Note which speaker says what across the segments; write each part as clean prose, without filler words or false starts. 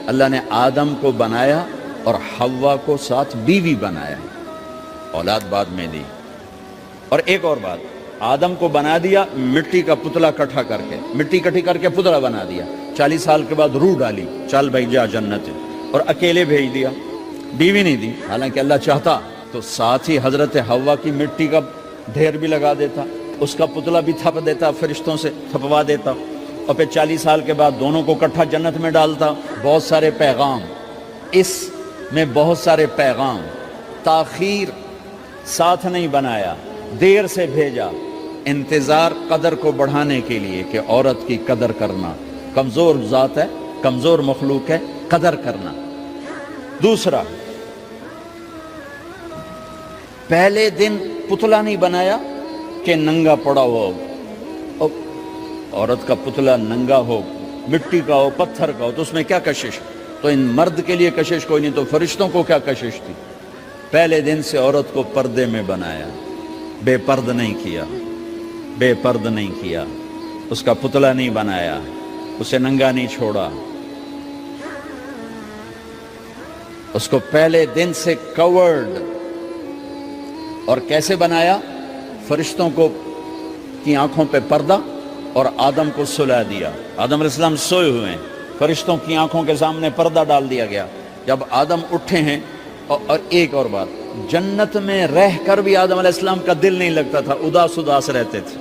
Speaker 1: اللہ نے آدم کو بنایا اور حوا کو ساتھ بیوی بنایا، اولاد بعد میں دی۔ اور ایک اور بات، آدم کو بنا دیا مٹی کا پتلا اکٹھا کر کے، مٹی اکٹھی کر کے پتلا بنا دیا، 40 سال کے بعد روح ڈالی، چل بھائی جا جنت، اور اکیلے بھیج دیا، بیوی نہیں دی۔ حالانکہ اللہ چاہتا تو ساتھ ہی حضرت حوا کی مٹی کا ڈھیر بھی لگا دیتا، اس کا پتلا بھی تھپ دیتا، فرشتوں سے تھپوا دیتا، اور پھر 40 سال کے بعد دونوں کو اکٹھا جنت میں ڈالتا۔ بہت سارے پیغام، اس میں بہت سارے پیغام، تاخیر ساتھ نہیں بنایا، دیر سے بھیجا، انتظار قدر کو بڑھانے کے لیے کہ عورت کی قدر کرنا، کمزور ذات ہے، کمزور مخلوق ہے، قدر کرنا۔ دوسرا، پہلے دن پتلا نہیں بنایا کہ ننگا پڑا ہو، عورت کا پتلا ننگا ہو، مٹی کا ہو، پتھر کا ہو، تو اس میں کیا کشش؟ تو ان مرد کے لیے کشش کوئی نہیں، تو فرشتوں کو کیا کشش تھی؟ پہلے دن سے عورت کو پردے میں بنایا، بے پرد نہیں کیا، بے پرد نہیں کیا، اس کا پتلا نہیں بنایا، اسے ننگا نہیں چھوڑا، اس کو پہلے دن سے کورڈ۔ اور کیسے بنایا؟ فرشتوں کو کی آنکھوں پہ پردہ اور آدم کو سلا دیا۔ آدم علیہ السلام سوئے ہوئے ہیں، فرشتوں کی آنکھوں کے سامنے پردہ ڈال دیا گیا۔ جب آدم اٹھے ہیں، اور ایک اور بات، جنت میں رہ کر بھی آدم علیہ السلام کا دل نہیں لگتا تھا، اداس اداس رہتے تھے۔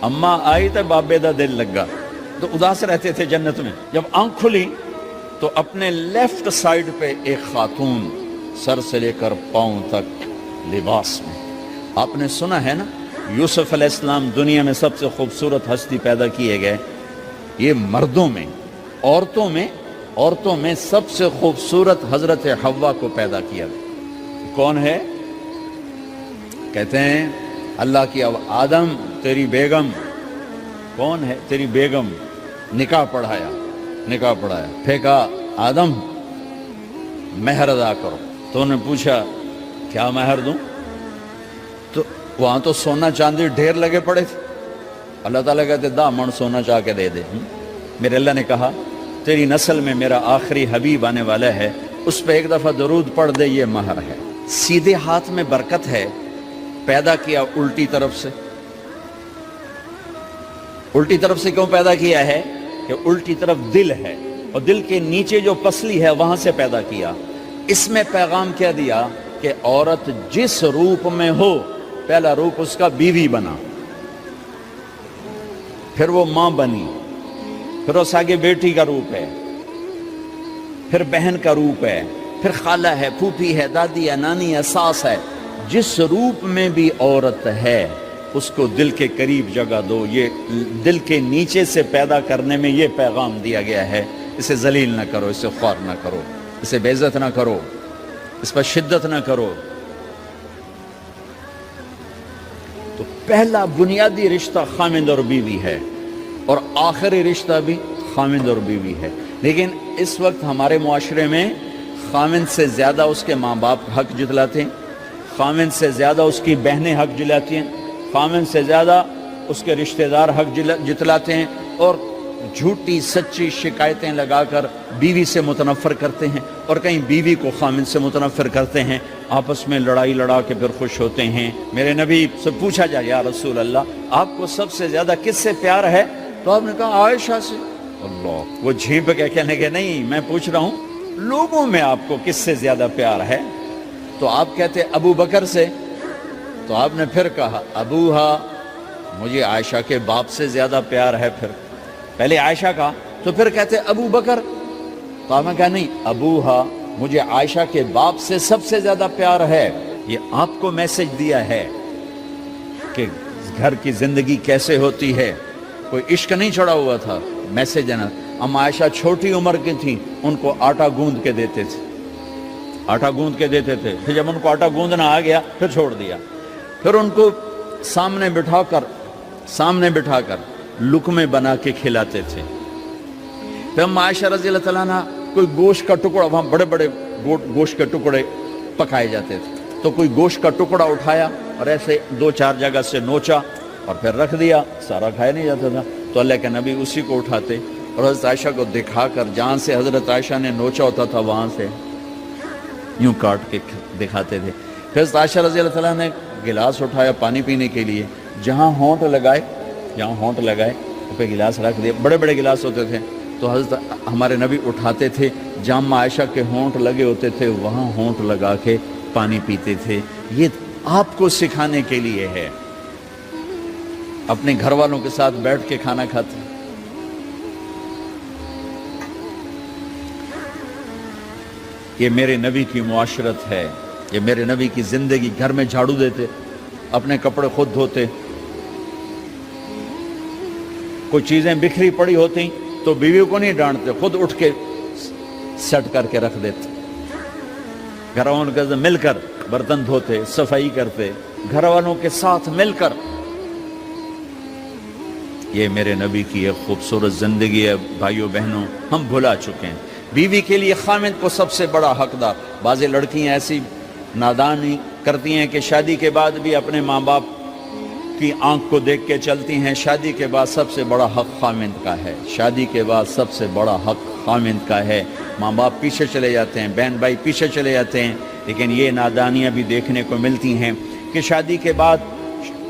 Speaker 1: اماں آئی تو بابے دا دل لگا، تو اداس رہتے تھے جنت میں۔ جب آنکھ کھلی تو اپنے لیفٹ سائیڈ پہ ایک خاتون، سر سے لے کر پاؤں تک لباس میں۔ آپ نے سنا ہے نا، یوسف علیہ السلام دنیا میں سب سے خوبصورت ہستی پیدا کیے گئے، یہ مردوں میں، عورتوں میں سب سے خوبصورت حضرت حوا کو پیدا کیا گیا۔ کون ہے؟ کہتے ہیں اللہ کی آدم تیری بیگم، کون ہے تیری بیگم؟ نکاح پڑھایا، پھینکا آدم مہر ادا کرو۔ تو انہوں نے پوچھا کیا مہر دوں؟ تو وہاں تو سونا چاندی ڈھیر لگے پڑے تھے۔ اللہ تعالیٰ کہتے دا من سونا چاہ کے دے دے۔ میرے اللہ نے کہا تیری نسل میں میرا آخری حبیب آنے والا ہے، اس پہ ایک دفعہ درود پڑھ دے، یہ مہر ہے۔ سیدھے ہاتھ میں برکت ہے، پیدا کیا الٹی طرف سے۔ الٹی طرف سے کیوں پیدا کیا ہے؟ کہ الٹی طرف دل ہے، اور دل کے نیچے جو پسلی ہے وہاں سے پیدا کیا۔ اس میں پیغام کیا دیا کہ عورت جس روپ میں ہو، پہلا روپ اس کا بیوی بنا، پھر وہ ماں بنی، پھر اس آگے بیٹی کا روپ ہے، پھر بہن کا روپ ہے، پھر خالہ ہے، پھوپھی ہے، دادی ہے، نانی ہے، ساس ہے۔ جس روپ میں بھی عورت ہے اس کو دل کے قریب جگہ دو۔ یہ دل کے نیچے سے پیدا کرنے میں یہ پیغام دیا گیا ہے، اسے ذلیل نہ کرو، اسے خوار نہ کرو، اسے بے عزت نہ کرو، اس پر شدت نہ کرو۔ تو پہلا بنیادی رشتہ خامند اور بیوی ہے، اور آخری رشتہ بھی خامند اور بیوی ہے۔ لیکن اس وقت ہمارے معاشرے میں خامند سے زیادہ اس کے ماں باپ حق جتلاتے ہیں، خامند سے زیادہ اس کی بہنیں حق جلاتی ہیں، خامند سے زیادہ اس کے رشتہ دار حق جتلاتے ہیں، اور جھوٹی سچی شکایتیں لگا کر بیوی سے متنفر کرتے ہیں، اور کہیں بیوی کو خامند سے متنفر کرتے ہیں، آپس میں لڑائی لڑا کے پھر خوش ہوتے ہیں۔ میرے نبی سے پوچھا جائے یا رسول اللہ آپ کو سب سے زیادہ کس سے پیار ہے؟ تو آپ نے کہا عائشہ سے۔ اللہ، وہ جھیپ کے کہنے کے نہیں، میں پوچھ رہا ہوں لوگوں میں آپ کو کس سے زیادہ پیار ہے؟ تو آپ کہتے ابو بکر سے۔ تو آپ نے پھر کہا ابوہا، مجھے عائشہ کے باپ سے زیادہ پیار ہے۔ پھر پہلے عائشہ کا، تو پھر کہتے ابو بکر۔ تو آپ نے کہا نہیں، ابوہا، مجھے عائشہ کے باپ سے سب سے زیادہ پیار ہے۔ یہ آپ کو میسج دیا ہے کہ گھر کی زندگی کیسے ہوتی ہے، کوئی عشق نہیں چڑھا ہوا تھا، میسج دینا۔ ہم عائشہ چھوٹی عمر کی تھیں، ان کو آٹا گوندھ کے دیتے تھے، آٹا گوندھ کے دیتے تھے، پھر جب ان کو آٹا گوندھنا آ گیا پھر چھوڑ دیا، پھر ان کو سامنے بٹھا کر لقمے بنا کے کھلاتے تھے۔ پھر ہم عائشہ رضی اللہ تعالیٰ عنہ کوئی گوشت کا ٹکڑا، وہاں بڑے بڑے گوشت کے ٹکڑے پکائے جاتے تھے، تو کوئی گوشت کا ٹکڑا اٹھایا اور ایسے 2-4 جگہ سے نوچا اور پھر رکھ دیا، سارا کھایا نہیں جاتا تھا، تو اللہ کے نبی اسی کو اٹھاتے اور حضرت عائشہ کو دکھا کر جہاں سے حضرت عائشہ نے نوچا ہوتا تھا وہاں سے یوں کاٹ کے دکھاتے تھے. پھر حضرت عائشہ رضی اللہ تعالیٰ نے گلاس اٹھایا پانی پینے کے لیے, جہاں ہونٹ لگائے پہ گلاس رکھ دیا. بڑے بڑے گلاس ہوتے تھے تو حضرت ہمارے نبی اٹھاتے تھے, جہاں عائشہ کے ہونٹ لگے ہوتے تھے وہاں ہونٹ لگا کے پانی پیتے تھے. یہ آپ کو سکھانے کے لیے ہے. اپنے گھر والوں کے ساتھ بیٹھ کے کھانا کھاتے. یہ میرے نبی کی معاشرت ہے, یہ میرے نبی کی زندگی. گھر میں جھاڑو دیتے, اپنے کپڑے خود دھوتے, کوئی چیزیں بکھری پڑی ہوتی تو بیوی کو نہیں ڈانٹتے, خود اٹھ کے سیٹ کر کے رکھ دیتے. گھر والوں کے ساتھ مل کر برتن دھوتے, صفائی کرتے, گھر والوں کے ساتھ مل کر. یہ میرے نبی کی ایک خوبصورت زندگی ہے. بھائیوں بہنوں, ہم بھلا چکے ہیں. بیوی کے لیے خامند کو سب سے بڑا حقدار. بعض لڑکیاں ایسی نادانی کرتی ہیں کہ شادی کے بعد بھی اپنے ماں باپ کی آنکھ کو دیکھ کے چلتی ہیں. شادی کے بعد سب سے بڑا حق خامند کا ہے. شادی کے بعد سب سے بڑا حق خامند کا ہے. ماں باپ پیچھے چلے جاتے ہیں, بہن بھائی پیچھے چلے جاتے ہیں, لیکن یہ نادانیاں بھی دیکھنے کو ملتی ہیں کہ شادی کے بعد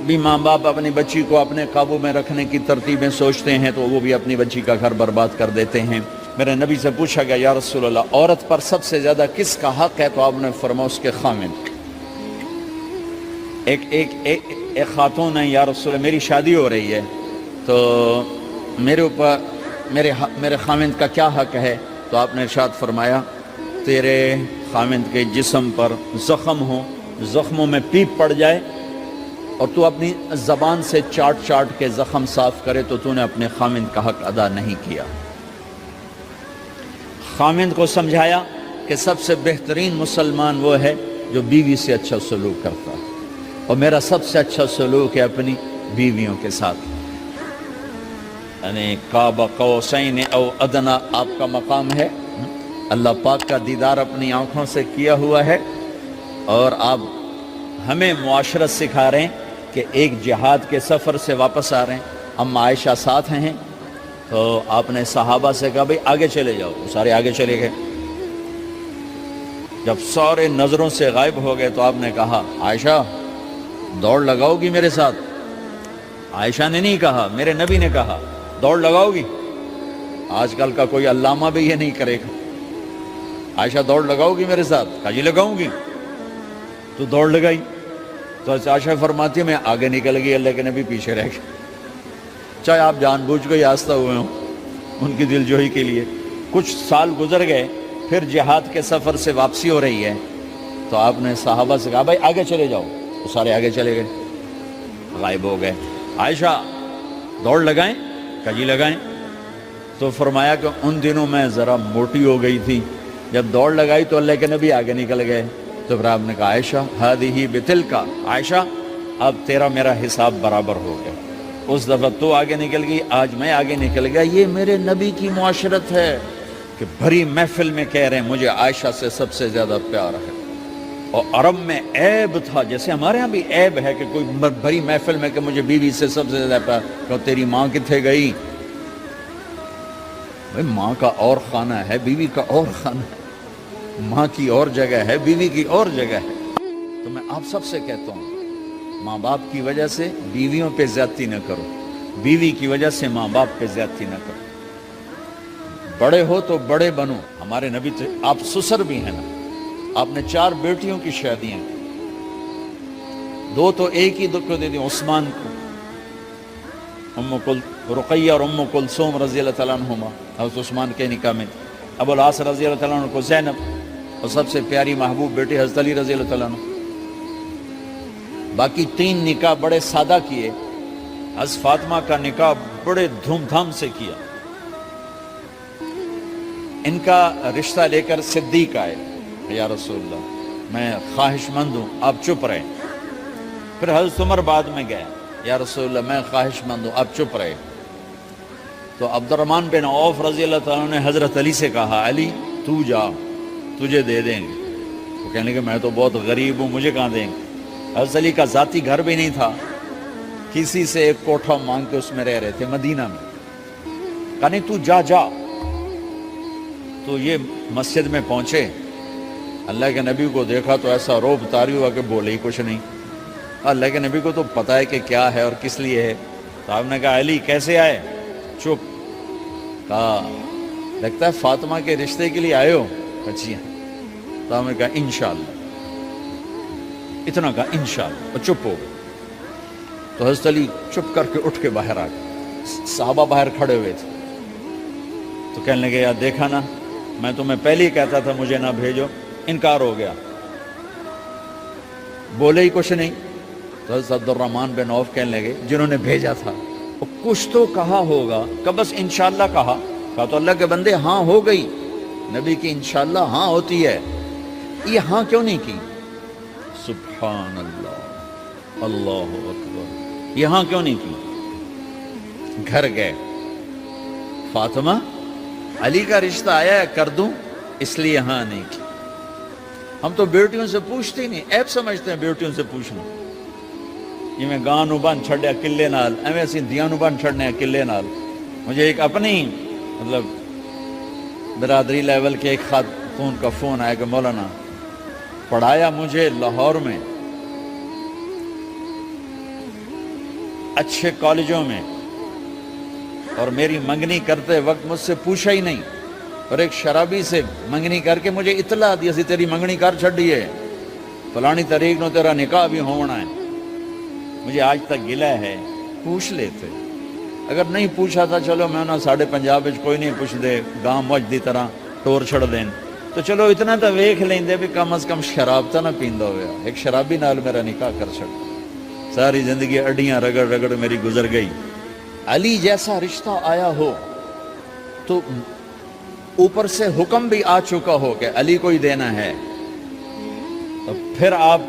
Speaker 1: بھی ماں باپ اپنی بچی کو اپنے قابو میں رکھنے کی ترتیبیں سوچتے ہیں تو وہ بھی اپنی بچی کا گھر برباد کر دیتے ہیں. میرے نبی سے پوچھا گیا, یا رسول اللہ عورت پر سب سے زیادہ کس کا حق ہے؟ تو آپ نے فرمایا اس کے خامند. ایک خاتون ہے, یا رسول اللہ میری شادی ہو رہی ہے تو میرے اوپر میرے خامند کا کیا حق ہے؟ تو آپ نے ارشاد فرمایا, تیرے خامند کے جسم پر زخم ہو, زخموں میں پیپ پڑ جائے اور تو اپنی زبان سے چاٹ کے زخم صاف کرے تو تو نے اپنے خامند کا حق ادا نہیں کیا. خامند کو سمجھایا کہ سب سے بہترین مسلمان وہ ہے جو بیوی سے اچھا سلوک کرتا ہے, اور میرا سب سے اچھا سلوک ہے اپنی بیویوں کے ساتھ. یعنی قاب قوسین او ادنا آپ کا مقام ہے. اللہ پاک کا دیدار اپنی آنکھوں سے کیا ہوا ہے, اور آپ ہمیں معاشرت سکھا رہے ہیں کہ ایک جہاد کے سفر سے واپس آ رہے ہیں, اما عائشہ ساتھ ہیں, تو آپ نے صحابہ سے کہا بھئی آگے چلے جاؤ. سارے آگے چلے گئے. جب سارے نظروں سے غائب ہو گئے تو آپ نے کہا, عائشہ دوڑ لگاؤ گی میرے ساتھ؟ عائشہ نے نہیں کہا, میرے نبی نے کہا, دوڑ لگاؤ گی؟ آج کل کا کوئی علامہ بھی یہ نہیں کرے گا. عائشہ دوڑ لگاؤ گی میرے ساتھ؟ کہا جی لگاؤں گی. تو دوڑ لگائی. تو عائشہ فرماتی ہے میں آگے نکل گئی, اللہ کے نبی پیچھے رہ گئے. چاہے آپ جان بوجھ کے آستہ ہوئے ہوں ان کی دل جوئی کے لیے. کچھ سال گزر گئے, پھر جہاد کے سفر سے واپسی ہو رہی ہے تو آپ نے صحابہ سے کہا بھائی آگے چلے جاؤ. تو سارے آگے چلے گئے, غائب ہو گئے. عائشہ دوڑ لگائیں؟ کہا جی لگائیں. تو فرمایا کہ ان دنوں میں ذرا موٹی ہو گئی تھی, جب دوڑ لگائی تو اللہ کے نبی آگے نکل گئے. تو پھر آپ نے کہا عائشہ ہذہ بتلک, عائشہ اب تیرا میرا حساب برابر ہو گیا. اس دفعہ تو آگے نکل گئی, آج میں آگے نکل گیا. یہ میرے نبی کی معاشرت ہے کہ بھری محفل میں کہہ رہے ہیں مجھے عائشہ سے سب سے زیادہ پیار ہے. اور عرب میں عیب تھا, جیسے ہمارے ہاں بھی عیب ہے کہ کوئی بھری محفل میں کہ مجھے بیوی سے سب سے زیادہ پیار. کہ تیری ماں کتنے گئی؟ بھائی ماں کا اور خانہ ہے, بیوی کا اور خانہ ہے. ماں کی اور جگہ ہے, بیوی کی اور جگہ ہے. تو میں آپ سب سے کہتا ہوں, ماں باپ کی وجہ سے بیویوں پہ زیادتی نہ کرو, بیوی کی وجہ سے ماں باپ پہ زیادتی نہ کرو. بڑے ہو تو بڑے بنو. ہمارے نبی تو آپ سسر بھی ہیں نا, آپ نے 4 بیٹیوں کی شادیاں, 2 تو ایک ہی کو دے دی, عثمان کو, رقیہ اور ام کلثوم رضی اللہ تعالیٰ عنہما, حضرت عثمان کے نکاح میں. ابو العاص رضی اللہ تعالیٰ عنہ کو زینب, اور سب سے پیاری محبوب بیٹی حضرت علی رضی اللہ تعالیٰ عنہ. باقی 3 نکاح بڑے سادہ کیے. حضرت فاطمہ کا نکاح بڑے دھوم دھام سے کیا. ان کا رشتہ لے کر صدیق آئے, یا رسول اللہ میں خواہش مند ہوں, آپ چپ رہے. پھر حضرت عمر بعد میں گئے, یا رسول اللہ میں خواہش مند ہوں, آپ چپ رہے. تو عبد الرحمن بن عوف رضی اللہ تعالیٰ نے حضرت علی سے کہا, علی تو جا, تجھے دے دیں گے. وہ کہنے کہ میں تو بہت غریب ہوں, مجھے کہاں دیں گے. حضرت علی کا ذاتی گھر بھی نہیں تھا, کسی سے ایک کوٹھا مانگ کے اس میں رہ رہے تھے مدینہ میں. کہا نہیں تو جا جا. تو یہ مسجد میں پہنچے, اللہ کے نبی کو دیکھا تو ایسا روب طاری ہوا کہ بولے ہی کچھ نہیں. اللہ کے نبی کو تو پتہ ہے کہ کیا ہے اور کس لیے ہے. تو آپ نے کہا علی کیسے آئے؟ چپ. کہا لگتا ہے فاطمہ کے رشتے کے لیے آئے ہو. جی ہاں. تو آپ نے کہا انشاءاللہ. اتنا کہا انشاءاللہ, اور چپ ہو گئے. تو حضرت علی چپ کر کے اٹھ کے باہر آ گئے. صحابہ باہر کھڑے ہوئے تھے. تو کہنے لگے یار دیکھا نا, میں تمہیں پہلے ہی کہتا تھا مجھے نہ بھیجو, انکار ہو گیا, بولے ہی کچھ نہیں. تو حضرت عبد الرحمن بن عوف کہنے لگے جنہوں نے بھیجا تھا وہ کچھ تو کہا ہوگا, کہ بس انشاءاللہ کہا. کہا تو اللہ کے بندے ہاں ہو گئی, نبی کی انشاءاللہ ہاں ہوتی ہے, یہ ہاں کیوں نہیں کی؟ سبحان اللہ, اللہ اکبر, یہ ہاں کیوں نہیں کی؟ گھر گئے, فاطمہ علی کا رشتہ آیا ہے کر دوں, اس لیے ہاں نہیں کی. ہم تو بیٹیوں سے پوچھتے ہی نہیں, ایپ سمجھتے ہیں بیٹیوں سے پوچھنا. یہ میں گاں نو بن چھڑیا قلعے نال, ایویں اسی دیاں نو بن چھڑنے قلعے نال. مجھے ایک اپنی مطلب برادری لیول کے ایک خاتون کا فون آیا کہ مولانا پڑھایا مجھے لاہور میں اچھے کالجوں میں, اور میری منگنی کرتے وقت مجھ سے پوچھا ہی نہیں, اور ایک شرابی سے منگنی کر کے مجھے اطلاع دی اسی تیری منگنی کر چھڑی ہے, فلانی تاریخ نو تیرا نکاح بھی ہونا ہے. مجھے آج تک گلہ ہے, پوچھ لیتے. اگر نہیں پوچھا تھا چلو میں نہ ساڑھے پنجاب کوئی نہیں پوچھ دے, گاں موج دی طرح ٹور چھڑ دین, تو چلو اتنا تو ویکھ لیں دے بھی کم از کم شراب تو نہ پیندا ہویا. ایک شرابی نال میرا نکاح کر چھڑ, ساری زندگی اڈیاں رگڑ رگڑ میری گزر گئی. علی جیسا رشتہ آیا ہو تو اوپر سے حکم بھی آ چکا ہو کہ علی کو ہی دینا ہے, تو پھر آپ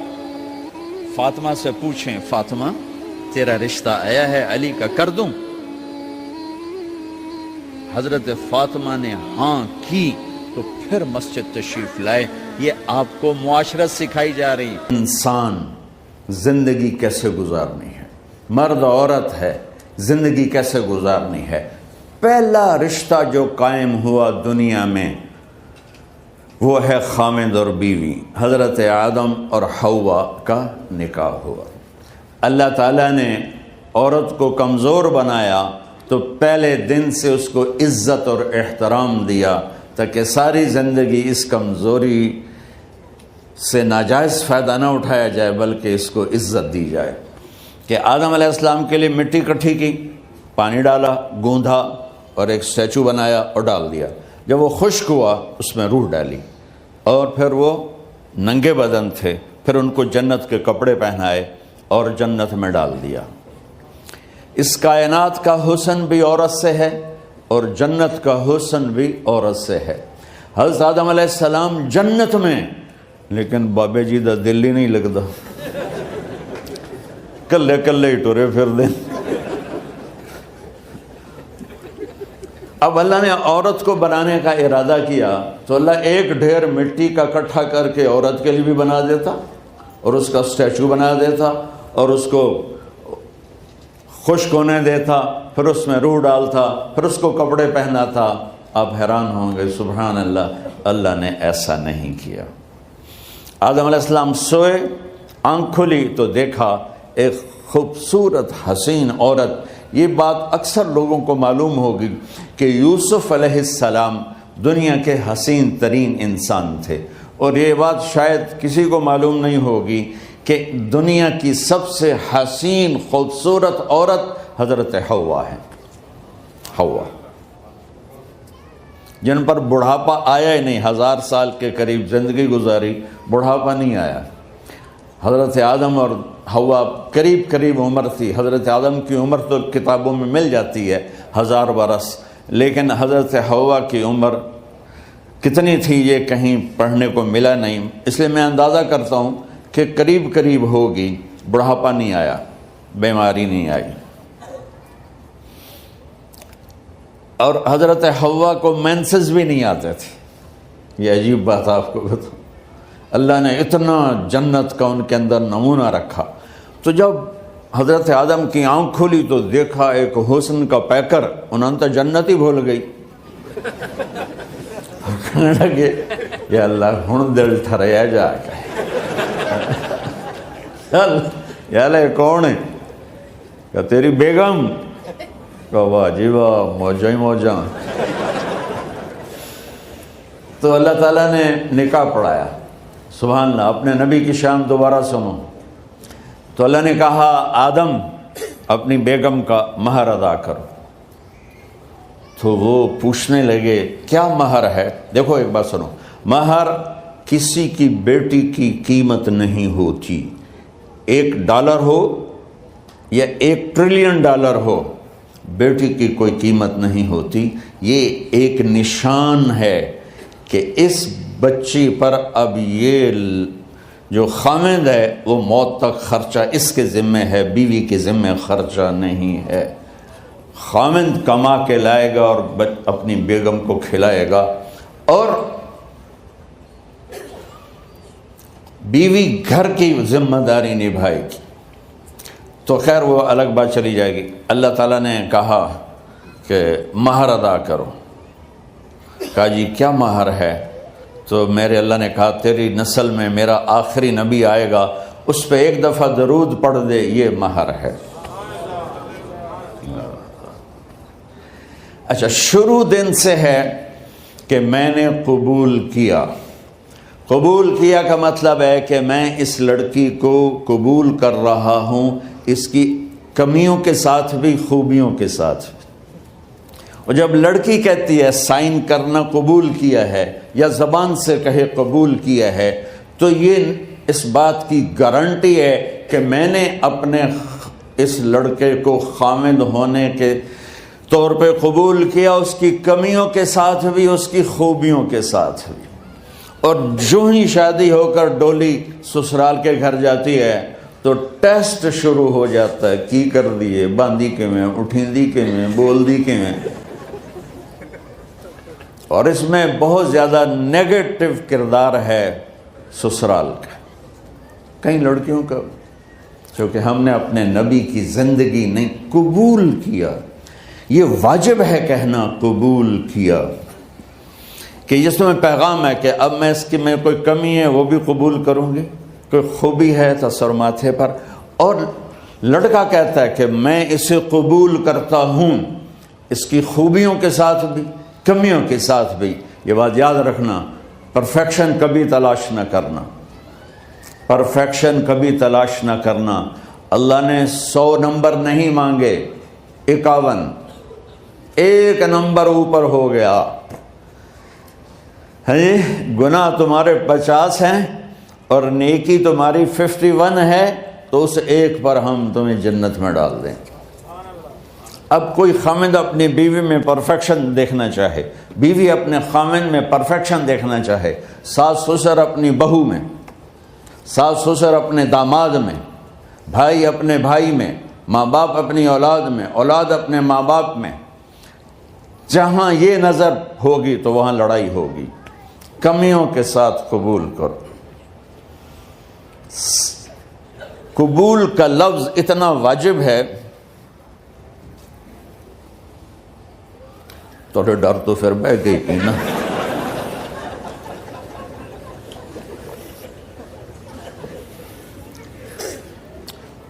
Speaker 1: فاطمہ سے پوچھیں فاطمہ تیرا رشتہ آیا ہے علی کا کر دوں؟ حضرت فاطمہ نے ہاں کی تو پھر مسجد تشریف لائے. یہ آپ کو معاشرت سکھائی جا رہی, انسان زندگی کیسے گزارنی ہے, مرد عورت ہے زندگی کیسے گزارنی ہے. پہلا رشتہ جو قائم ہوا دنیا میں وہ ہے خامد اور بیوی, حضرت آدم اور حوا کا نکاح ہوا. اللہ تعالیٰ نے عورت کو کمزور بنایا تو پہلے دن سے اس کو عزت اور احترام دیا تاکہ ساری زندگی اس کمزوری سے ناجائز فائدہ نہ اٹھایا جائے بلکہ اس کو عزت دی جائے. کہ آدم علیہ السلام کے لیے مٹی اکٹھی کی, پانی ڈالا, گوندھا اور ایک اسٹیچو بنایا اور ڈال دیا. جب وہ خشک ہوا اس میں روح ڈالی, اور پھر وہ ننگے بدن تھے, پھر ان کو جنت کے کپڑے پہنائے اور جنت میں ڈال دیا. اس کائنات کا حسن بھی عورت سے ہے اور جنت کا حسن بھی عورت سے ہے. حضرت آدم علیہ السلام جنت میں, لیکن بابے جی دا دل ہی نہیں لگتا, کلے کلے ہی ٹرے پھر دیں. اب اللہ نے عورت کو بنانے کا ارادہ کیا تو اللہ ایک ڈھیر مٹی کا اکٹھا کر کے عورت کے لیے بھی بنا دیتا اور اس کا اسٹیچو بنا دیتا اور اس کو خشک ہونے دیتا, پھر اس میں روح ڈالتا, پھر اس کو کپڑے پہناتا. آپ حیران ہوں گے سبحان اللہ, اللہ نے ایسا نہیں کیا. آدم علیہ السلام سوئے, آنکھ کھلی تو دیکھا ایک خوبصورت حسین عورت. یہ بات اکثر لوگوں کو معلوم ہوگی کہ یوسف علیہ السلام دنیا کے حسین ترین انسان تھے, اور یہ بات شاید کسی کو معلوم نہیں ہوگی کہ دنیا کی سب سے حسین خوبصورت عورت حضرت حوا ہے. حوا جن پر بڑھاپا آیا ہی نہیں, 1000 سال کے قریب زندگی گزاری, بڑھاپا نہیں آیا. حضرت آدم اور حوا قریب قریب عمر تھی. حضرت آدم کی عمر تو کتابوں میں مل جاتی ہے 1000 برس, لیکن حضرت حوا کی عمر کتنی تھی یہ کہیں پڑھنے کو ملا نہیں. اس لیے میں اندازہ کرتا ہوں کہ قریب قریب ہوگی. بڑھاپا نہیں آیا, بیماری نہیں آئی. اور حضرت حوا کو مینسز بھی نہیں آتے تھے. یہ عجیب بات آپ کو بتاؤں, اللہ نے اتنا جنت کا ان کے اندر نمونہ رکھا. تو جب حضرت آدم کی آنکھ کھلی تو دیکھا ایک حسن کا پیکر، انہوں نے تو جنت ہی بھول گئی. کہنے لگے یا اللہ ہن دل ٹھریا جا کے یا اللہ کون ہے؟ کہ تیری بیگم. کہ واہ جی واہ، موجاں ہی موجاں. تو اللہ تعالیٰ نے نکاح پڑھایا. سبحان اللہ. اپنے نبی کی شان دوبارہ سنو. تو اللہ نے کہا آدم اپنی بیگم کا مہر ادا کرو. تو وہ پوچھنے لگے کیا مہر ہے؟ دیکھو ایک بات سنو، مہر کسی کی بیٹی کی قیمت نہیں ہوتی. $1 ہو یا $1 ٹریلین ہو، بیٹی کی کوئی قیمت نہیں ہوتی. یہ ایک نشان ہے کہ اس بچی پر اب یہ جو خامند ہے وہ موت تک خرچہ اس کے ذمہ ہے، بیوی کے ذمہ خرچہ نہیں ہے. خامند کما کے لائے گا اور اپنی بیگم کو کھلائے گا، اور بیوی گھر کی ذمہ داری نبھائے گی. تو خیر وہ الگ بات چلی جائے گی. اللہ تعالیٰ نے کہا کہ مہر ادا کرو. کہا جی کیا مہر ہے؟ تو میرے اللہ نے کہا تیری نسل میں میرا آخری نبی آئے گا، اس پہ ایک دفعہ درود پڑھ دے، یہ مہر ہے. اچھا، شروع دن سے ہے کہ میں نے قبول کیا. قبول کیا کا مطلب ہے کہ میں اس لڑکی کو قبول کر رہا ہوں، اس کی کمیوں کے ساتھ بھی خوبیوں کے ساتھ بھی. اور جب لڑکی کہتی ہے سائن کرنا قبول کیا ہے، یا زبان سے کہے قبول کیا ہے، تو یہ اس بات کی گارنٹی ہے کہ میں نے اپنے اس لڑکے کو خامند ہونے کے طور پہ قبول کیا، اس کی کمیوں کے ساتھ بھی، اس کی خوبیوں کے ساتھ بھی. اور جو ہی شادی ہو کر ڈولی سسرال کے گھر جاتی ہے تو ٹیسٹ شروع ہو جاتا ہے، کی کر دیے، باندھی کے میں، اٹھیندی کے میں، بول دی کے میں. اور اس میں بہت زیادہ نیگیٹو کردار ہے سسرال کا، کئی لڑکیوں کا، کیونکہ ہم نے اپنے نبی کی زندگی نہیں قبول کیا. یہ واجب ہے کہنا قبول کیا، کہ جس میں پیغام ہے کہ اب میں اس کی میں کوئی کمی ہے وہ بھی قبول کروں گی، کوئی خوبی ہے تو سر ماتھے پر. اور لڑکا کہتا ہے کہ میں اسے قبول کرتا ہوں، اس کی خوبیوں کے ساتھ بھی، کمیوں کے ساتھ بھی. یہ بات یاد رکھنا، پرفیکشن کبھی تلاش نہ کرنا، پرفیکشن کبھی تلاش نہ کرنا. اللہ نے 100 نمبر نہیں مانگے، 51، ایک نمبر اوپر ہو گیا. گناہ تمہارے 50 ہیں اور نیکی تمہاری 51 ہے، تو اس ایک پر ہم تمہیں جنت میں ڈال دیں. اب کوئی خامند اپنی بیوی میں پرفیکشن دیکھنا چاہے، بیوی اپنے خامند میں پرفیکشن دیکھنا چاہے، ساس سسر اپنی بہو میں، ساس سسر اپنے داماد میں، بھائی اپنے بھائی میں، ماں باپ اپنی اولاد میں، اولاد اپنے ماں باپ میں، جہاں یہ نظر ہوگی تو وہاں لڑائی ہوگی. کمیوں کے ساتھ قبول کرو. قبول کا لفظ اتنا واجب ہے، تو ڈر تو پھر بہ گئی تھی نا.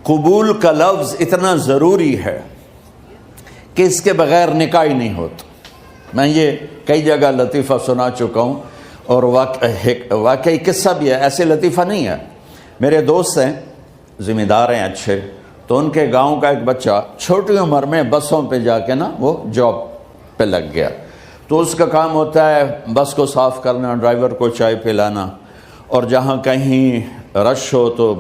Speaker 1: قبول کا لفظ اتنا ضروری ہے کہ اس کے بغیر نکاح ہی نہیں ہوتا. میں یہ کئی جگہ لطیفہ سنا چکا ہوں، اور واقعی قصہ بھی ہے، ایسے لطیفہ نہیں ہے. میرے دوست ہیں، ذمہ دار ہیں اچھے، تو ان کے گاؤں کا ایک بچہ چھوٹی عمر میں بسوں پہ جا کے نا وہ جاب پہ لگ گیا. تو اس کا کام ہوتا ہے بس کو صاف کرنا، ڈرائیور کو چائے پلانا، اور جہاں کہیں رش ہو تو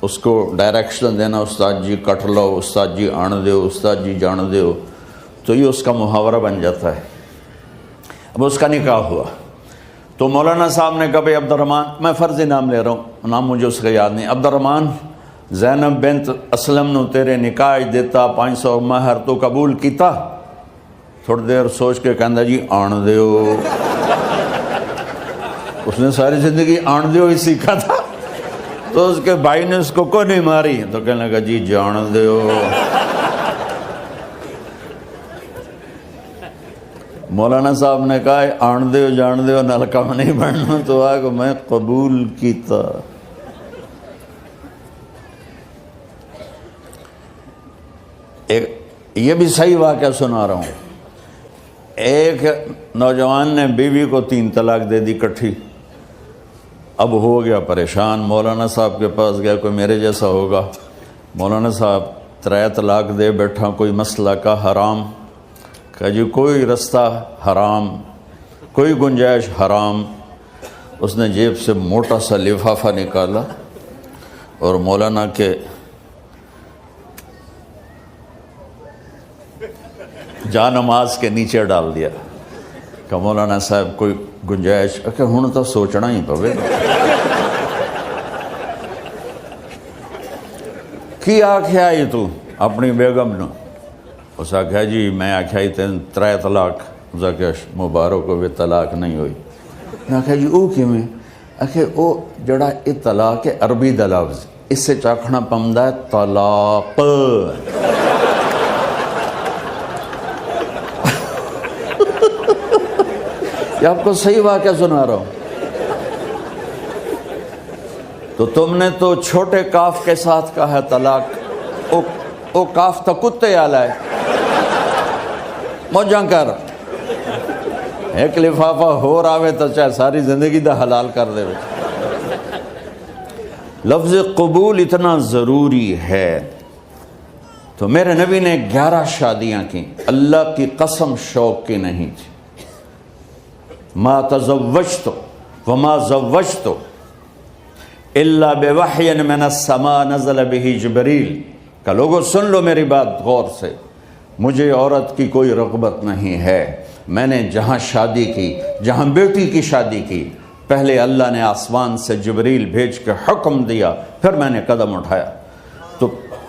Speaker 1: اس کو ڈائریکشن دینا، استاد جی کٹ لو، استاد جی آن دیو، استاد جی جان دیو. تو یہ اس کا محاورہ بن جاتا ہے. اب اس کا نکاح ہوا تو مولانا صاحب نے کہا بھائی عبد الرحمن، میں فرضی نام لے رہا ہوں، نام مجھے اس کا یاد نہیں، عبد الرحمن زینب بنت اسلم نو تیرے نکاح دیتا 500 مہر، تو قبول کیتا؟ تھوڑی دیر سوچ کے کہندا جی آن دیو. اس نے ساری زندگی آن دیو ہی سیکھا تھا، تو اس کے بھائی نے اس کو نہیں ماری؟ تو کہنے لگا جی جان دیو۔ مولانا صاحب نے کہا آن دیو جان دیو نال کم نہیں بننا، تو آگے میں قبول کیتا۔ یہ بھی صحیح واقعہ سنا رہا ہوں۔ ایک نوجوان نے بیوی کو 3 طلاق دے دی کٹھی، اب ہو گیا پریشان، مولانا صاحب کے پاس گیا، کوئی میرے جیسا ہوگا، مولانا صاحب 3 طلاق دے بیٹھا، کوئی مسئلہ کا حرام؟ کہا جی کوئی رستہ حرام، کوئی گنجائش حرام۔ اس نے جیب سے موٹا سا لفافہ نکالا اور مولانا کے جا نماز کے نیچے ڈال دیا کہ مولانا صاحب کوئی گنجائش؟ کہ ہن تو سوچنا ہی پوے کی آکھیا ہی تو اپنی بیگم نو؟ اس آکھیا جی میں آکھیا ہی 3 طلاق، اس آکھیا مبارک ہوئے طلاق نہیں ہوئی۔ میں آکھیا جی او کیوں میں؟ آکھیا او جڑا یہ طلاق ہے عربی دا لفظ، اس سے چاکھنا پمدا ہے طلاق۔ یہ آپ کو صحیح واقعہ سنا رہا ہوں۔ تو تم نے تو چھوٹے کاف کے ساتھ کہا ہے طلاق، او کاف تا کتے آلا ہے، موجاں کر، ایک لفافہ ہو راوے تو چاہے ساری زندگی دا حلال کر دے۔ لفظ قبول اتنا ضروری ہے۔ تو میرے نبی نے 11 شادیاں کی، اللہ کی قسم شوق کی نہیں تھی۔ ما تزوجت وما زوجت الا بوحی من السماء نزل به جبریل۔ کہ لوگوں سن لو میری بات غور سے، مجھے عورت کی کوئی رغبت نہیں ہے، میں نے جہاں شادی کی، جہاں بیٹی کی شادی کی، پہلے اللہ نے آسمان سے جبریل بھیج کے حکم دیا، پھر میں نے قدم اٹھایا۔ تو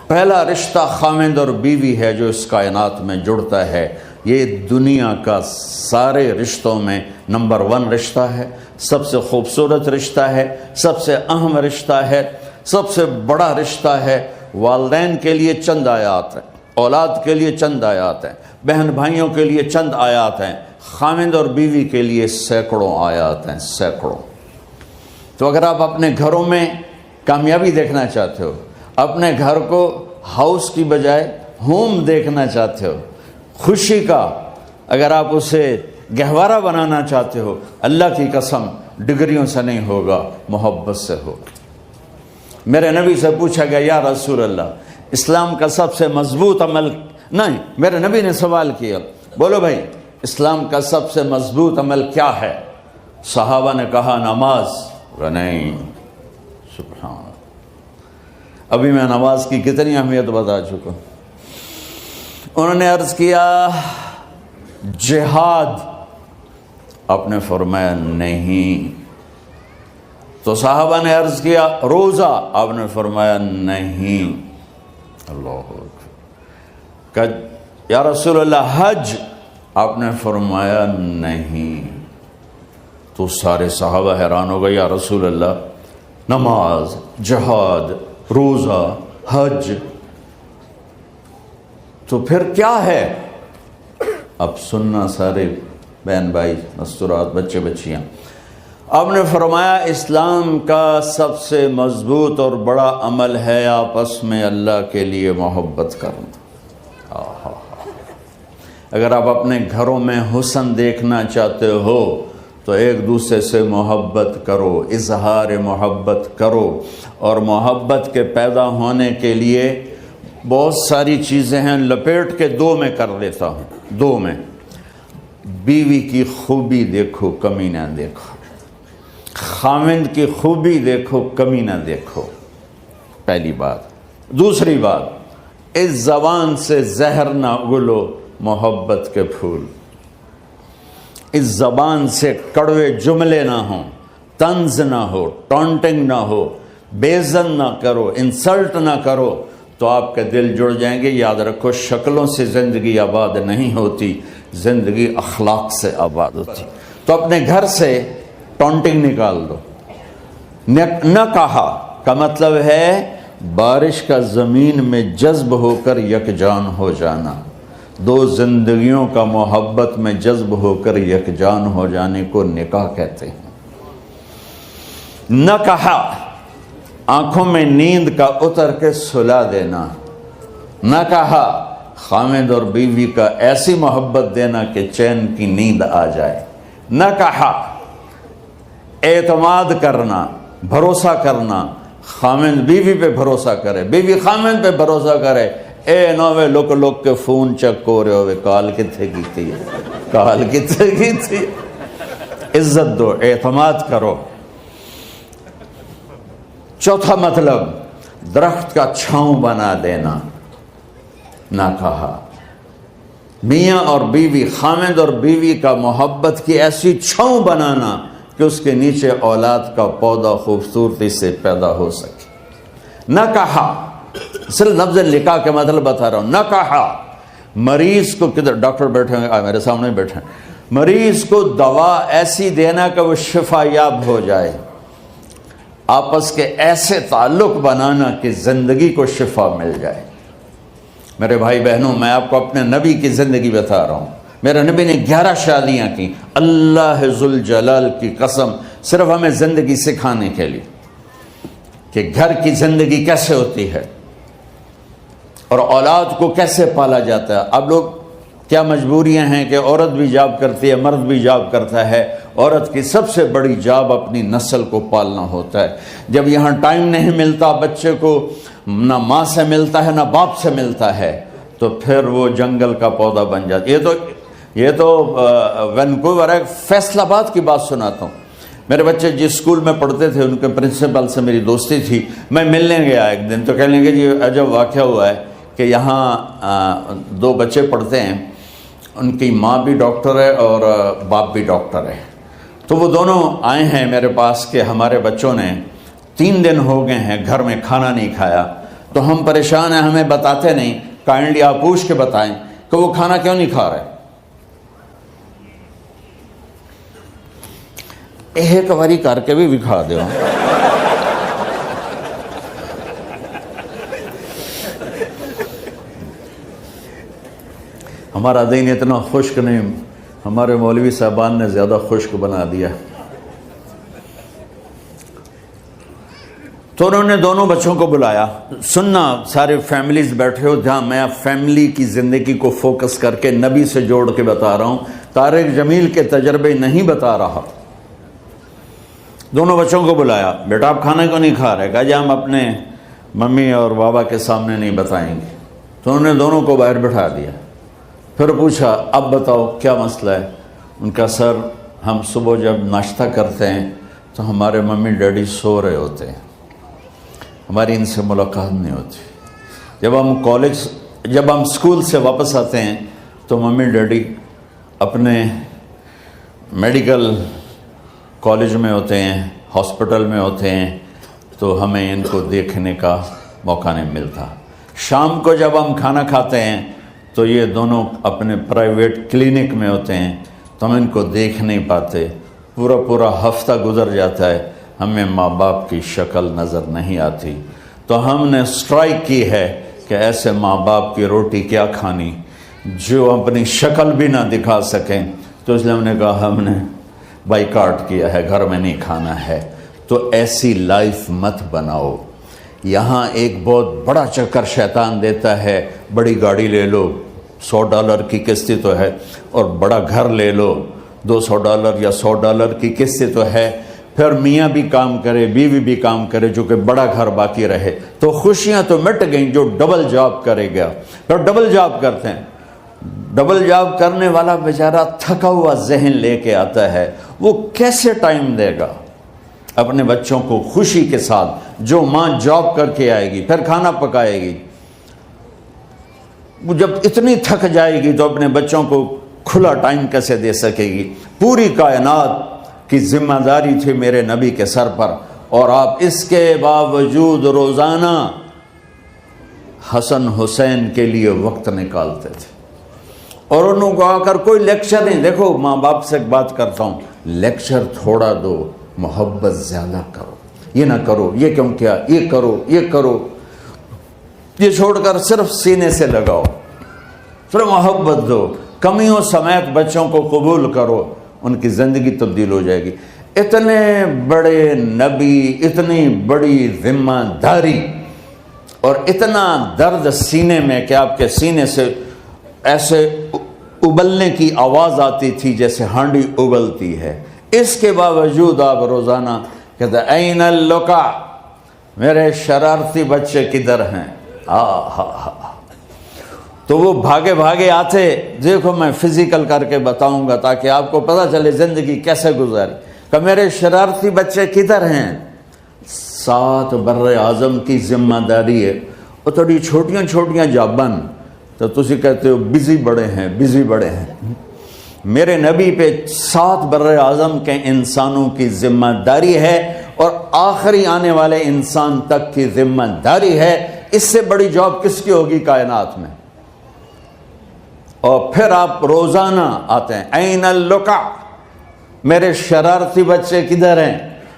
Speaker 1: پہلا رشتہ خاوند اور بیوی ہے جو اس کائنات میں جڑتا ہے، یہ دنیا کا سارے رشتوں میں نمبر 1 رشتہ ہے، سب سے خوبصورت رشتہ ہے، سب سے اہم رشتہ ہے، سب سے بڑا رشتہ ہے۔ والدین کے لیے چند آیات ہیں، اولاد کے لیے چند آیات ہیں، بہن بھائیوں کے لیے چند آیات ہیں، خاوند اور بیوی کے لیے سینکڑوں آیات ہیں، سینکڑوں۔ تو اگر آپ اپنے گھروں میں کامیابی دیکھنا چاہتے ہو، اپنے گھر کو ہاؤس کی بجائے ہوم دیکھنا چاہتے ہو، خوشی کا اگر آپ اسے گہوارہ بنانا چاہتے ہو، اللہ کی قسم ڈگریوں سے نہیں ہوگا، محبت سے ہوگا۔ میرے نبی سے پوچھا گیا یا رسول اللہ اسلام کا سب سے مضبوط عمل، نہیں، میرے نبی نے سوال کیا، بولو بھائی اسلام کا سب سے مضبوط عمل کیا ہے؟ صحابہ نے کہا نماز۔ نہیں، سبحان اللہ، ابھی میں نماز کی کتنی اہمیت بتا چکا۔ انہوں نے عرض کیا جہاد، آپ نے فرمایا نہیں۔ تو صحابہ نے عرض کیا روزہ، آپ نے فرمایا نہیں۔ اللہ اکبر۔ کہ یا رسول اللہ حج، آپ نے فرمایا نہیں۔ تو سارے صحابہ حیران ہو گئے، یا رسول اللہ نماز، جہاد، روزہ، حج، تو پھر کیا ہے؟ اب سننا سارے بہن بھائی، مستورات، بچے بچیاں، آپ نے فرمایا اسلام کا سب سے مضبوط اور بڑا عمل ہے آپس میں اللہ کے لیے محبت کرنا۔ اگر آپ اپنے گھروں میں حسن دیکھنا چاہتے ہو تو ایک دوسرے سے محبت کرو، اظہار محبت کرو، اور محبت کے پیدا ہونے کے لیے بہت ساری چیزیں ہیں، لپیٹ کے 2 میں کر لیتا ہوں۔ 2 میں بیوی کی خوبی دیکھو، کمی نہ دیکھو، خاوند کی خوبی دیکھو، کمی نہ دیکھو، پہلی بات۔ دوسری بات، اس زبان سے زہر نہ اگلو محبت کے پھول، اس زبان سے کڑوے جملے نہ ہوں، طنز نہ ہو، ٹانٹنگ نہ ہو، بےعزت نہ کرو، انسلٹ نہ کرو، تو آپ کے دل جڑ جائیں گے۔ یاد رکھو شکلوں سے زندگی آباد نہیں ہوتی، زندگی اخلاق سے آباد ہوتی۔ تو اپنے گھر سے ٹانٹنگ نکال دو۔ نہ کہا کا مطلب ہے بارش کا زمین میں جذب ہو کر یکجان ہو جانا، دو زندگیوں کا محبت میں جذب ہو کر یکجان ہو جانے کو نکاح کہتے ہیں۔ نکاح آنکھوں میں نیند کا اتر کے سلا دینا، نکاح خامد اور بیوی کا ایسی محبت دینا کہ چین کی نیند آ جائے، نکاح اعتماد کرنا، بھروسہ کرنا، خامد بیوی پہ بھروسہ کرے، بیوی خامد پہ بھروسہ کرے، اے نوے لوک لوک کے فون چیک کو رہے ہوئے کال کتنے کی تھی، کال کتنے کی تھی، عزت دو، اعتماد کرو۔ چوتھا مطلب درخت کا چھاؤں بنا دینا، نہ کہا میاں اور بیوی، خامد اور بیوی کا محبت کی ایسی چھاؤں بنانا کہ اس کے نیچے اولاد کا پودا خوبصورتی سے پیدا ہو سکے۔ نہ کہا صرف لفظ نکاح کے مطلب بتا رہا ہوں، نہ کہا مریض کو، کدھر ڈاکٹر بیٹھے ہیں میرے سامنے بیٹھے ہیں، مریض کو دوا ایسی دینا کہ وہ شفا یاب ہو جائے، آپس کے ایسے تعلق بنانا کہ زندگی کو شفا مل جائے۔ میرے بھائی بہنوں، میں آپ کو اپنے نبی کی زندگی بتا رہا ہوں۔ میرے نبی نے 11 شادیاں کی، اللہ ذوالجلال کی قسم، صرف ہمیں زندگی سکھانے کے لیے کہ گھر کی زندگی کیسے ہوتی ہے اور اولاد کو کیسے پالا جاتا ہے۔ اب لوگ کیا مجبوریاں ہیں کہ عورت بھی جاب کرتی ہے، مرد بھی جاب کرتا ہے، عورت کی سب سے بڑی جاب اپنی نسل کو پالنا ہوتا ہے۔ جب یہاں ٹائم نہیں ملتا بچے کو، نہ ماں سے ملتا ہے نہ باپ سے ملتا ہے، تو پھر وہ جنگل کا پودا بن جاتا ہے۔ یہ تو وینکوور ہے، فیصل آباد کی بات سناتا ہوں۔ میرے بچے جس اسکول میں پڑھتے تھے ان کے پرنسپل سے میری دوستی تھی، میں ملنے گیا ایک دن، تو کہنے لگے جی عجب واقعہ ہوا ہے کہ یہاں 2 بچے پڑھتے ہیں، ان کی ماں بھی ڈاکٹر ہے اور باپ بھی ڈاکٹر ہے، تو وہ دونوں آئے ہیں میرے پاس کہ ہمارے بچوں نے 3 دن ہو گئے ہیں گھر میں کھانا نہیں کھایا، تو ہم پریشان ہیں، ہمیں بتاتے نہیں، کائنڈلی آپ پوچھ کے بتائیں کہ وہ کھانا کیوں نہیں کھا رہے۔ ایک باری کر کے بھی دکھا دو۔ ہمارا دین اتنا خشک نہیں، ہمارے مولوی صاحبان نے زیادہ خشک بنا دیا۔ تو انہوں نے دونوں بچوں کو بلایا، سننا سارے فیملیز بیٹھے ہو جہاں میں فیملی کی زندگی کو فوکس کر کے نبی سے جوڑ کے بتا رہا ہوں، طارق جمیل کے تجربے نہیں بتا رہا۔ دونوں بچوں کو بلایا، بیٹا آپ کھانا کیوں نہیں کھا رہے؟ کہا جی ہم اپنے ممی اور بابا کے سامنے نہیں بتائیں گے۔ تو انہوں نے دونوں کو باہر بٹھا دیا، پھر پوچھا اب بتاؤ کیا مسئلہ ہے؟ ان کا سر ہم صبح جب ناشتہ کرتے ہیں تو ہمارے ممی ڈیڈی سو رہے ہوتے ہیں، ہماری ان سے ملاقات نہیں ہوتی۔ جب ہم اسکول سے واپس آتے ہیں تو ممی ڈیڈی اپنے میڈیکل کالج میں ہوتے ہیں، ہاسپٹل میں ہوتے ہیں، تو ہمیں ان کو دیکھنے کا موقع نہیں ملتا۔ شام کو جب ہم کھانا کھاتے ہیں تو یہ دونوں اپنے پرائیویٹ کلینک میں ہوتے ہیں، تو ہم ان کو دیکھ نہیں پاتے۔ پورا ہفتہ گزر جاتا ہے، ہمیں ماں باپ کی شکل نظر نہیں آتی۔ تو ہم نے اسٹرائک کی ہے کہ ایسے ماں باپ کی روٹی کیا کھانی جو اپنی شکل بھی نہ دکھا سکیں، تو اس لیے ہم نے کہا ہم نے بائیکاٹ کیا ہے، گھر میں نہیں کھانا ہے۔ تو ایسی لائف مت بناؤ۔ یہاں ایک بہت بڑا چکر شیطان دیتا ہے، بڑی گاڑی لے لو، $100 کی قسط تو ہے، اور بڑا گھر لے لو، $200 یا $100 کی قسط تو ہے، پھر میاں بھی کام کرے، بیوی بھی کام کرے، جو کہ بڑا گھر باقی رہے، تو خوشیاں تو مٹ گئیں۔ جو ڈبل جاب کرے گا، پھر ڈبل جاب کرتے ہیں، ڈبل جاب کرنے والا بیچارہ تھکا ہوا ذہن لے کے آتا ہے، وہ کیسے ٹائم دے گا اپنے بچوں کو خوشی کے ساتھ؟ جو ماں جاب کر کے آئے گی پھر کھانا پکائے گی، وہ جب اتنی تھک جائے گی تو اپنے بچوں کو کھلا ٹائم کیسے دے سکے گی؟ پوری کائنات کی ذمہ داری تھی میرے نبی کے سر پر، اور آپ اس کے باوجود روزانہ حسن حسین کے لیے وقت نکالتے تھے۔ اور انہوں کو آ کر کوئی لیکچر نہیں، دیکھو ماں باپ سے ایک بات کرتا ہوں، لیکچر تھوڑا دو، محبت زیادہ کرو۔ یہ نہ کرو، یہ کیوں کیا، یہ کرو، یہ کرو، یہ چھوڑ کر صرف سینے سے لگاؤ، صرف محبت دو، کمیوں سمیت بچوں کو قبول کرو، ان کی زندگی تبدیل ہو جائے گی۔ اتنے بڑے نبی، اتنی بڑی ذمہ داری اور اتنا درد سینے میں کہ آپ کے سینے سے ایسے ابلنے کی آواز آتی تھی جیسے ہانڈی ابلتی ہے، اس کے باوجود آپ روزانہ کہتے این اللقا، میرے شرارتی بچے کدھر ہیں؟ تو وہ بھاگے بھاگے آتے، دیکھو میں فزیکل کر کے بتاؤں گا تاکہ آپ کو پتہ چلے زندگی کیسے گزاری، کہ میرے شرارتی بچے کدھر ہیں؟ 7 بر اعظم کی ذمہ داری ہے، اور تھوڑی چھوٹیاں چھوٹیاں جابن تو تسی کہتے ہو بزی بڑے ہیں، بزی بڑے ہیں۔ میرے نبی پہ 7 بر اعظم کے انسانوں کی ذمہ داری ہے، اور آخری آنے والے انسان تک کی ذمہ داری ہے۔ اس سے بڑی جاب کس کی ہوگی کائنات میں؟ اور پھر آپ روزانہ آتے ہیں این اللقا، میرے شرارتی بچے کدھر ہیں؟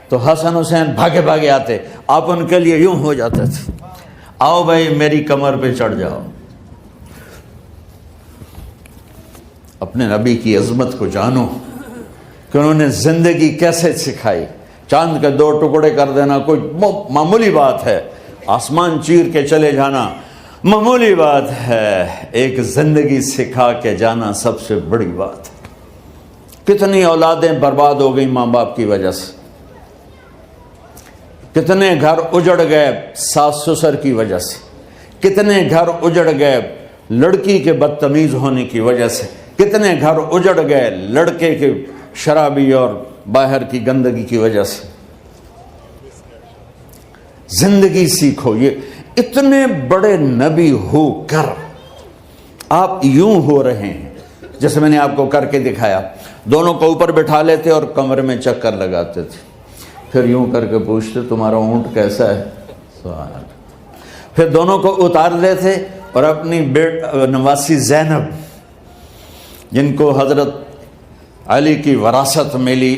Speaker 1: تو حسن حسین بھاگے بھاگے آتے، آپ ان کے لیے یوں ہو جاتے تھے، آؤ بھائی میری کمر پہ چڑھ جاؤ۔ اپنے نبی کی عظمت کو جانو کہ انہوں نے زندگی کیسے سکھائی۔ چاند کے 2 ٹکڑے کر دینا کوئی معمولی بات ہے، آسمان چیر کے چلے جانا معمولی بات ہے، ایک زندگی سکھا کے جانا سب سے بڑی بات ہے۔ کتنی اولادیں برباد ہو گئی ماں باپ کی وجہ سے، کتنے گھر اجڑ گئے ساس سسر کی وجہ سے، کتنے گھر اجڑ گئے لڑکی کے بدتمیز ہونے کی وجہ سے، کتنے گھر اجڑ گئے لڑکے کے شرابی اور باہر کی گندگی کی وجہ سے۔ زندگی سیکھو۔ یہ اتنے بڑے نبی ہو کر آپ یوں ہو رہے ہیں جیسے میں نے آپ کو کر کے دکھایا، دونوں کو اوپر بٹھا لیتے اور کمرے میں چکر لگاتے تھے، پھر یوں کر کے پوچھتے تمہارا اونٹ کیسا ہے؟ سوال۔ پھر دونوں کو اتار دیتے اور اپنی نواسی زینب، جن کو حضرت علی کی وراثت ملی،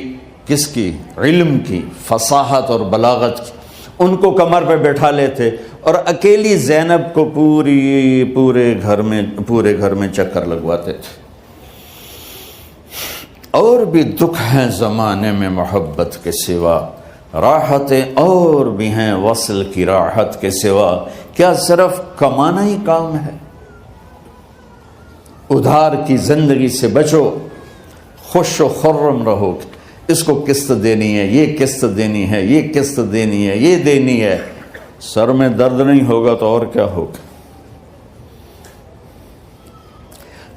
Speaker 1: کس کی؟ علم کی، فصاحت اور بلاغت کی، ان کو کمر پہ بیٹھا لیتے اور اکیلی زینب کو پورے گھر میں چکر لگواتے تھے۔ اور بھی دکھ ہیں زمانے میں محبت کے سوا، راحتیں اور بھی ہیں وصل کی راحت کے سوا، کیا صرف کمانا ہی کام ہے؟ ادھار کی زندگی سے بچو، خوش و خرم رہو۔ اس کو قسط دینی ہے، یہ قسط دینی ہے، یہ قسط دینی ہے، یہ دینی ہے، سر میں درد نہیں ہوگا تو اور کیا ہوگا؟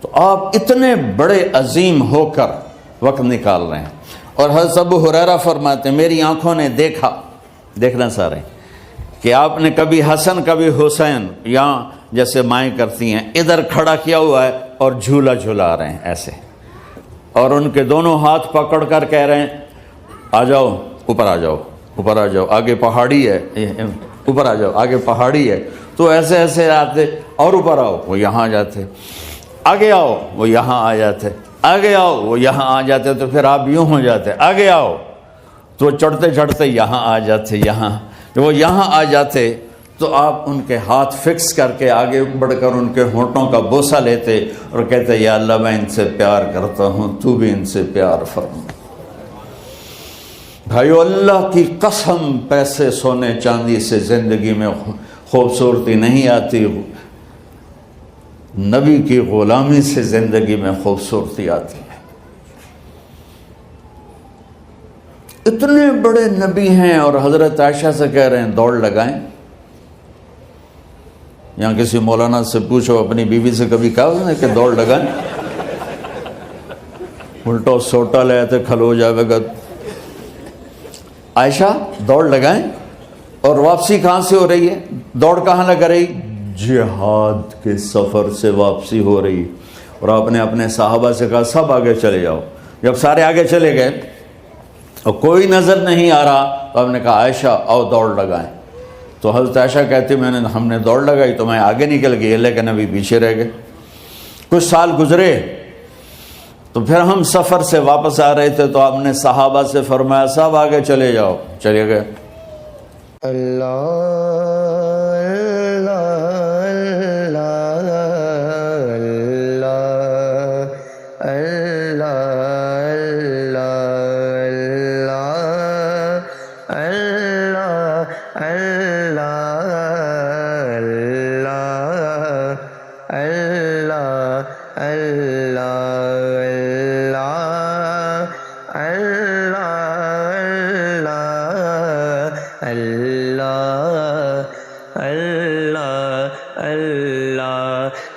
Speaker 1: تو آپ اتنے بڑے عظیم ہو کر وقت نکال رہے ہیں۔ اور حضرت ابو ہریرہ فرماتے ہیں میری آنکھوں نے دیکھنا سارے کہ آپ نے کبھی حسن کبھی حسین، یہاں جیسے مائیں کرتی ہیں ادھر کھڑا کیا ہوا ہے اور جھولا جھولا رہے ہیں ایسے، اور ان کے دونوں ہاتھ پکڑ کر کہہ رہے ہیں آ جاؤ، اوپر آ جاؤ، اوپر آ جاؤ، آگے پہاڑی ہے، اوپر آ جاؤ، آگے پہاڑی ہے۔ تو ایسے ایسے آتے، اور اوپر آؤ، وہ یہاں آ جاتے، آگے آؤ، وہ یہاں آ جاتے، آگے آؤ، وہ یہاں آ جاتے، تو پھر آپ یوں ہو جاتے، آگے آؤ، تو چڑھتے چڑھتے یہاں آ جاتے، یہاں جب وہ یہاں آ جاتے تو آپ ان کے ہاتھ فکس کر کے آگے بڑھ کر ان کے ہونٹوں کا بوسہ لیتے اور کہتے یا اللہ میں ان سے پیار کرتا ہوں، تو بھی ان سے پیار فرما۔ بھائیو اللہ کی قسم، پیسے سونے چاندی سے زندگی میں خوبصورتی نہیں آتی، نبی کی غلامی سے زندگی میں خوبصورتی آتی ہے۔ اتنے بڑے نبی ہیں اور حضرت عائشہ سے کہہ رہے ہیں دوڑ لگائیں۔ یہاں کسی مولانا سے پوچھو اپنی بیوی سے کبھی کہا اس نے کہ دوڑ لگائیں؟ الٹا سوٹا لے تو کھلو جائے گا۔ عائشہ دوڑ لگائیں، اور واپسی کہاں سے ہو رہی ہے؟ دوڑ کہاں لگ رہی؟ جہاد کے سفر سے واپسی ہو رہی۔ اور آپ نے اپنے صحابہ سے کہا سب آگے چلے جاؤ۔ جب سارے آگے چلے گئے اور کوئی نظر نہیں آ رہا تو آپ نے کہا عائشہ آؤ دوڑ لگائیں۔ تو حضرت عائشہ کہتی ہم نے دوڑ لگائی تو میں آگے نکل گئی، لیکن ابھی پیچھے رہ گئے۔ کچھ سال گزرے تو پھر ہم سفر سے واپس آ رہے تھے تو آپ نے صحابہ سے فرمایا سب آگے چلے جاؤ، چلے گئے۔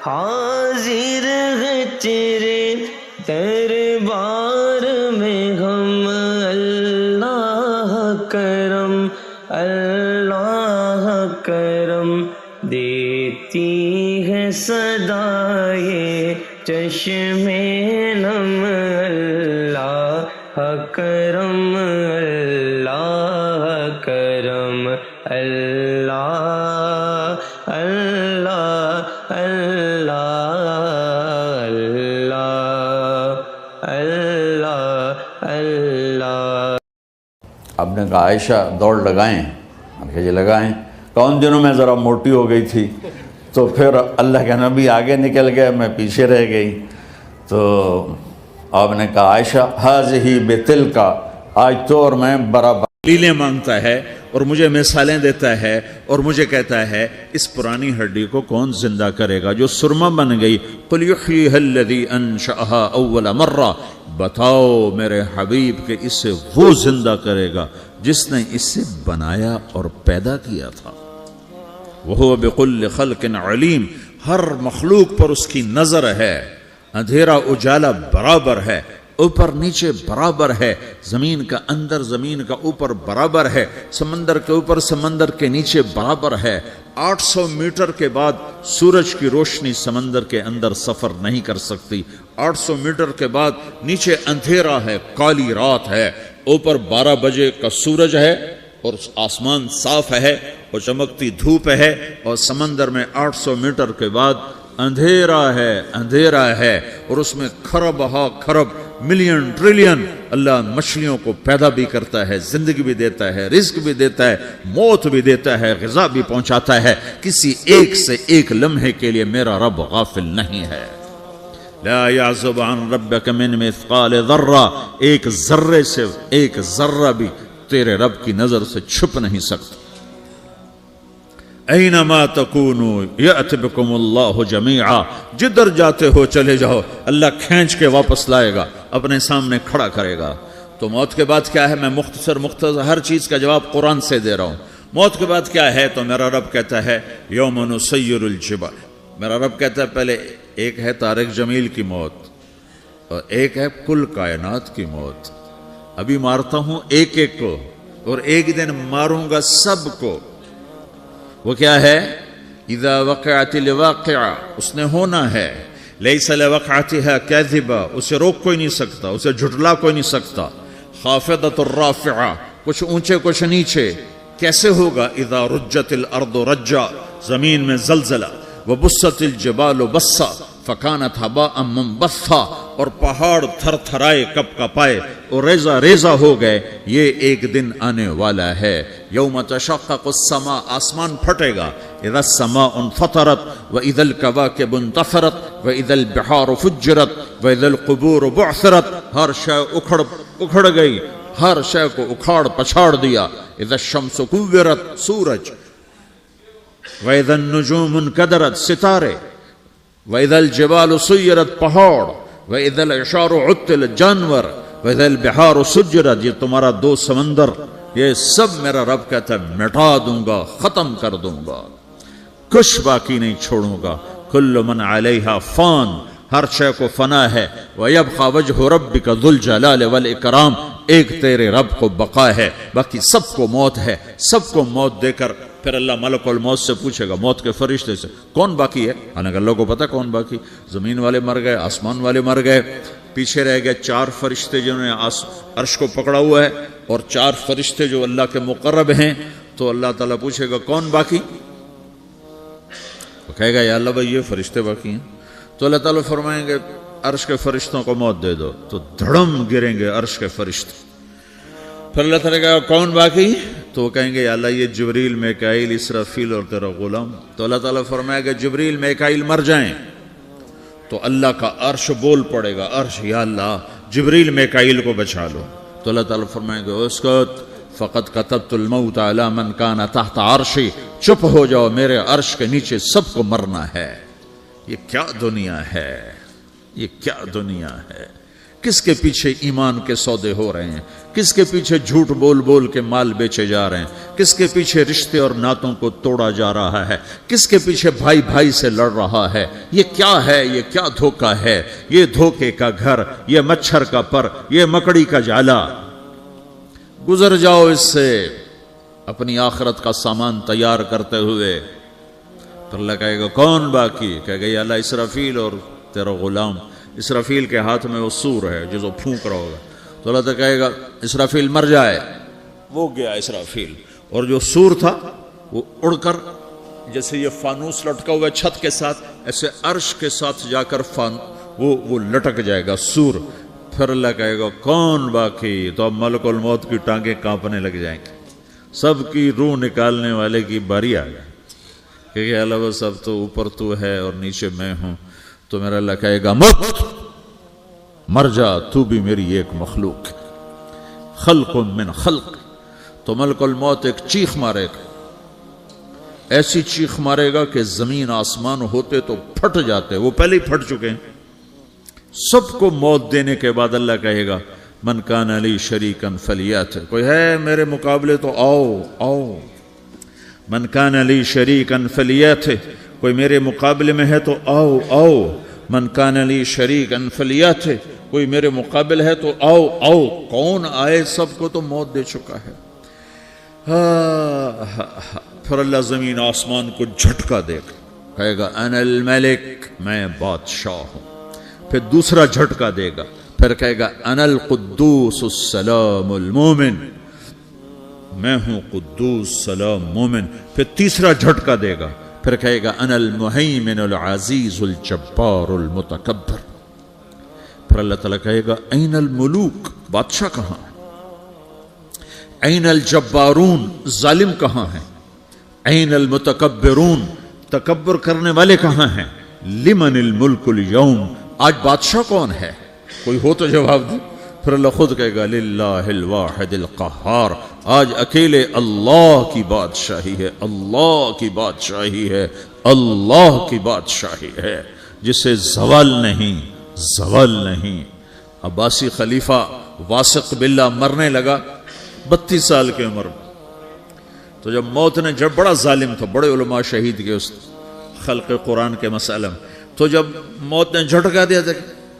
Speaker 2: حاضر ہے تیرے دربار میں ہم، اللہ کرم اللہ کرم، دیتی ہے صدائے چشم نم، اللہ کرم اللہ کرم، اللہ اللہ اللہ۔
Speaker 1: آپ نے کہا عائشہ دوڑ لگائیں، میں نے کہا جی لگائیں۔ کون دنوں میں ذرا موٹی ہو گئی تھی تو پھر اللہ کے نبی آگے نکل گئے، میں پیچھے رہ گئی۔ تو آپ نے کہا عائشہ ہذہ بتلک، آج تو اور میں برابر دلیلیں مانگتا ہے اور مجھے مثالیں دیتا ہے اور مجھے کہتا ہے اس پرانی ہڈی کو کون زندہ کرے گا جو سرما بن گئی؟ قل یحییھا الذی انشأھا اول مرہ، بتاؤ میرے حبیب کہ اسے وہ زندہ کرے گا جس نے اسے بنایا اور پیدا کیا تھا۔ وہو بکل خلق علیم، ہر مخلوق پر اس کی نظر ہے، اندھیرا اجالا برابر ہے، اوپر نیچے برابر ہے، زمین کا اندر زمین کا اوپر برابر ہے، سمندر کے اوپر سمندر کے نیچے برابر ہے۔ 800 میٹر کے بعد سورج کی روشنی سمندر کے اندر سفر نہیں کر سکتی، 800 میٹر کے بعد نیچے اندھیرا ہے، کالی رات ہے، اوپر 12 بجے کا سورج ہے اور آسمان صاف ہے اور چمکتی دھوپ ہے، اور سمندر میں 800 میٹر کے بعد اندھیرا ہے اور اس میں کھرب ہا کھرب ملین ٹریلین اللہ مچھلیوں کو پیدا بھی کرتا ہے، زندگی بھی دیتا ہے، رزق بھی دیتا ہے، موت بھی دیتا ہے، غذا بھی پہنچاتا ہے۔ کسی ایک سے ایک لمحے کے لیے میرا رب غافل نہیں ہے۔ لا يعزب عن ربك من مثقال ذرہ، ایک ذرے سے ایک ذرہ بھی تیرے رب کی نظر سے چھپ نہیں سکتا۔ اینما تکونوا یأت بکم اللہ جمیعا، جدھر جاتے ہو چلے جاؤ، اللہ کھینچ کے واپس لائے گا، اپنے سامنے کھڑا کرے گا۔ تو موت کے بعد کیا ہے؟ میں مختصر ہر چیز کا جواب قرآن سے دے رہا ہوں۔ موت کے بعد کیا ہے؟ تو میرا رب کہتا ہے یوم نسیر الجبال، میرا رب کہتا ہے پہلے ایک ہے طارق جمیل کی موت اور ایک ہے کل کائنات کی موت۔ ابھی مارتا ہوں ایک ایک کو اور ایک دن ماروں گا سب کو۔ وہ کیا ہے؟ اذا وقعت الواقعہ، اس نے ہونا ہے، لیس لوقعتها کاذبہ، اسے روک کوئی نہیں سکتا، اسے جھٹلا کوئی نہیں سکتا۔ خافضۃ الرافعہ، کچھ اونچے کچھ نیچے۔ کیسے ہوگا؟ اذا رجت الارض رجا، زمین میں زلزلہ، وبست الجبال بسا فکانت ہباء منبثا، اور پہاڑ تھر تھرائے کپ کپائے اور ریزہ ریزہ ہو گئے۔ یہ ایک دن آنے والا ہے۔ یوم تشقق السماء، آسمان پھٹے گا۔ اذا السماء انفطرت واذا الكواكب انتثرت واذا البحار فجرت واذا القبور بعثرت، ہر شے اکھڑ گئی، ہر شے کو اکھاڑ پچھاڑ دیا۔ اذا الشمس كورت، سورج، واذا النجوم انكدرت، ستارے، وَإِذَا الْجِبَالُ سُيِّرَتْ، پہاڑ، وَإِذَا الْعِشَارُ عُطِّلَتْ، جانور، وَإِذَا الْبِحَارُ سُجِّرَتْ، یہ تمہارا دو سمندر، یہ سب میرا رب کہتا ہے مٹا دوں گا، ختم کر دوں گا، کچھ باقی نہیں چھوڑوں گا۔ كُلُّ مَنْ عَلَيْهَا فان، ہر شے کو فنا ہے۔ وَيَبْقَى وَجْهُ رَبِّكَ ذُو الْجَلَالِ وَالْإِكْرَامِ، ایک تیرے رب کو بقا ہے، باقی سب کو موت ہے۔ سب کو موت دے کر پھر اللہ ملک الموت سے پوچھے گا، موت کے فرشتے سے، کون باقی ہے؟ حالانکہ اللہ کو پتا کون باقی۔ زمین والے مر گئے، آسمان والے مر گئے، پیچھے رہ گئے 4 فرشتے جنہوں نے عرش کو پکڑا ہوا ہے، اور 4 فرشتے جو اللہ کے مقرب ہیں۔ تو اللہ تعالیٰ پوچھے گا کون باقی؟ وہ کہے گا یا اللہ بھائی یہ فرشتے باقی ہیں۔ تو اللہ تعالیٰ فرمائیں گے عرش کے فرشتوں کو موت دے دو، تو دھڑم گریں گے عرش کے فرشتے۔ پھر اللہ تعالیٰ کہا کون باقی؟ تو تو وہ کہیں گے یا اللہ یہ جبریل میکائیل اسرافیل اور تیرا غلام. تو اللہ تعالیٰ فرمائے گا جبریل میکائیل مر جائیں تو اللہ کا عرش بول پڑے گا, عرش یا اللہ جبریل میکائیل کو بچا لو. تو اللہ تعالیٰ فرمائے گا اسکت فقط کتبت الموت علی من کان تحت عرشی, چپ ہو جاؤ میرے عرش کے نیچے سب کو مرنا ہے. یہ کیا دنیا ہے, یہ کیا دنیا ہے. کس کے پیچھے ایمان کے سودے ہو رہے ہیں, کس کے پیچھے جھوٹ بول بول کے مال بیچے جا رہے ہیں, کس کے پیچھے رشتے اور ناتوں کو توڑا جا رہا ہے, کس کے پیچھے بھائی بھائی سے لڑ رہا ہے. یہ کیا ہے, یہ کیا دھوکہ ہے, یہ دھوکے کا گھر, یہ مچھر کا پر, یہ مکڑی کا جالا. گزر جاؤ اس سے اپنی آخرت کا سامان تیار کرتے ہوئے. پھر اللہ کہے گا کون باقی, کہے گا یا اللہ اسرافیل اور تیرا غلام. اسرافیل کے ہاتھ میں وہ سور ہے جو پھونک رہا ہوگا. تو اللہ تعالیٰ کہے گا اسرافیل مر جائے, وہ گیا اسرافیل, اور جو سور تھا وہ اڑ کر جیسے یہ فانوس لٹکا ہوا چھت کے ساتھ ایسے عرش کے ساتھ جا کر وہ لٹک جائے گا سور. پھر اللہ کہے گا کون باقی, تو اب ملک الموت کی ٹانگیں کانپنے لگ جائیں گے, سب کی روح نکالنے والے کی باری آ گئی کہ اللہ وہ سب تو اوپر تو ہے اور نیچے میں ہوں. تو میرا اللہ کہے گا مت, مر جا, تو بھی میری ایک مخلوق, خلق من خلق. تو ملک الموت ایک چیخ مارے گا, ایسی چیخ مارے گا کہ زمین آسمان ہوتے تو پھٹ جاتے, وہ پہلے ہی پھٹ چکے ہیں. سب کو موت دینے کے بعد اللہ کہے گا من کان علی شریکن فلیات, کوئی ہے میرے مقابلے تو آؤ آؤ. من کان علی شریکن فلیات, کوئی میرے مقابلے میں ہے تو آؤ آؤ. من کان علی شریکن فلیات, کوئی میرے مقابل ہے تو آؤ آؤ. کون آئے, سب کو تو موت دے چکا ہے. پھر اللہ زمین آسمان کو جھٹکا دے گا, کہے گا انا الملک, میں بادشاہ ہوں. پھر دوسرا جھٹکا دے گا, پھر کہے گا انا القدوس السلام المومن, میں ہوں قدوس سلام مومن. پھر تیسرا جھٹکا دے گا, پھر کہے گا انا المہیمن العزیز الجبار المتکبر. پھر اللہ تعالیٰ کہے گا این الملوک, بادشاہ کہاں ہے؟ این الجبارون, ظالم کہاں ہیں؟ این المتکبرون, تکبر کرنے والے کہاں ہیں؟ لمن الملک اليوم, آج بادشاہ کون ہے؟ کوئی ہو تو جواب دے. پھر اللہ خود کہے گا للہ الواحد القہار, آج اکیلے اللہ کی بادشاہی ہے, اللہ کی بادشاہی ہے, اللہ کی بادشاہی ہے جسے زوال نہیں, زوال نہیں. عباسی خلیفہ واثق باللہ مرنے لگا 32 سال کی عمر میں. تو جب موت نے, جب بڑا ظالم تھا, بڑے علماء شہید کے اس خلق قرآن کے مسئلہ میں, تو جب موت نے جھٹکا دیا تھا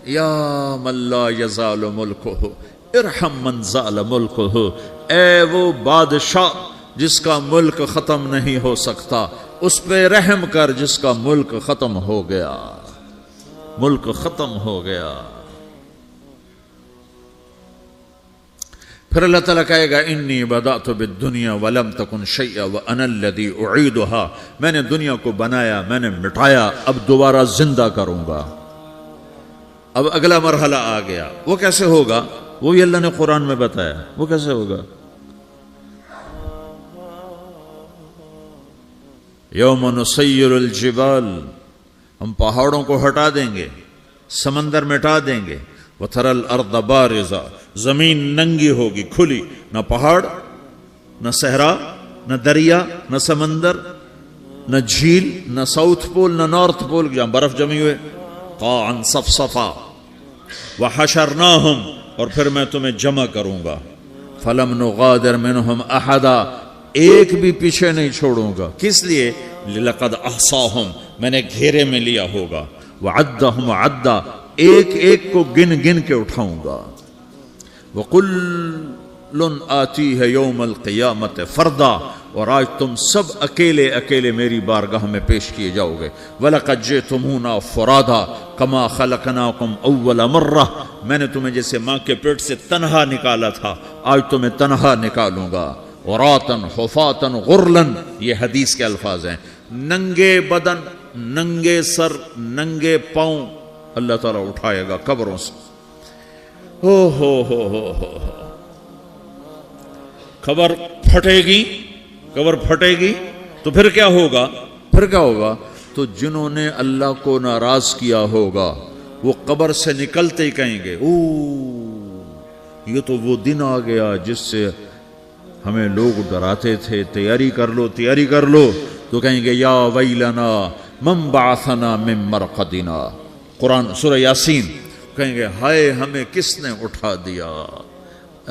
Speaker 1: یا من لا یزال ملکہ ارحم من زال ملکہ, اے وہ بادشاہ جس کا ملک ختم نہیں ہو سکتا, اس پہ رحم کر جس کا ملک ختم ہو گیا, ملک ختم ہو گیا. پھر اللہ تعالیٰ کہے گا انی بدأت بالدنیا ولم تکن شیئا وانا الذی اعیدها, میں نے دنیا کو بنایا, میں نے مٹایا, اب دوبارہ زندہ کروں گا. اب اگلا مرحلہ آ گیا, وہ کیسے ہوگا؟ وہ بھی اللہ نے قرآن میں بتایا. وہ کیسے ہوگا؟ یوم نسیر الجبال, ہم پہاڑوں کو ہٹا دیں گے, سمندر مٹا دیں گے. وتری الارض بارزا, زمین ننگی ہوگی, کھلی, نہ پہاڑ, نہ صحرا, نہ دریا, نہ سمندر, نہ جھیل, نہ ساؤتھ پول, نہ نارتھ پول جہاں برف جمی ہوئے. قاعا صفصفا وحشرناہم, اور پھر میں تمہیں جمع کروں گا. فلم نغادر منہم احدا, ایک بھی پیچھے نہیں چھوڑوں گا. کس لیے؟ لقد احصاہم, میں نے گھیرے میں لیا ہوگا. وعدہم عدا, ایک ایک کو گن گن کے اٹھاؤں گا. وَقُلٌ آتِيهَ يَوْمَ الْقِيَامَةِ فَرْدًا, اور آج تم سب اکیلے اکیلے میری بارگاہ میں پیش کیے جاؤ گے. وَلَقَدْ جِئْتُمُونَا فُرَادًا كَمَا خَلَقْنَاكُمْ أَوَّلَ مَرَّةٍ, میں نے تمہیں جیسے ماں کے پیٹ سے تنہا نکالا تھا, آج تمہیں تنہا نکالوں گا. عُرَاةً حُفَاةً غُرْلًا, یہ حدیث کے الفاظ ہیں. ننگے بدن, ننگے سر, ننگے پاؤں اللہ تعالیٰ اٹھائے گا قبروں سے. ہو قبر پھٹے گی تو پھر کیا ہوگا؟ تو جنہوں نے اللہ کو ناراض کیا ہوگا وہ قبر سے نکلتے ہی کہیں گے یہ تو وہ دن آ گیا جس سے ہمیں لوگ ڈراتے تھے، تیاری کر لو، تو کہیں گے یا ویلنا من بعثنا من مرقدنا، قرآن سورہ یاسین، کہیں گے ہائے ہمیں کس نے اٹھا دیا،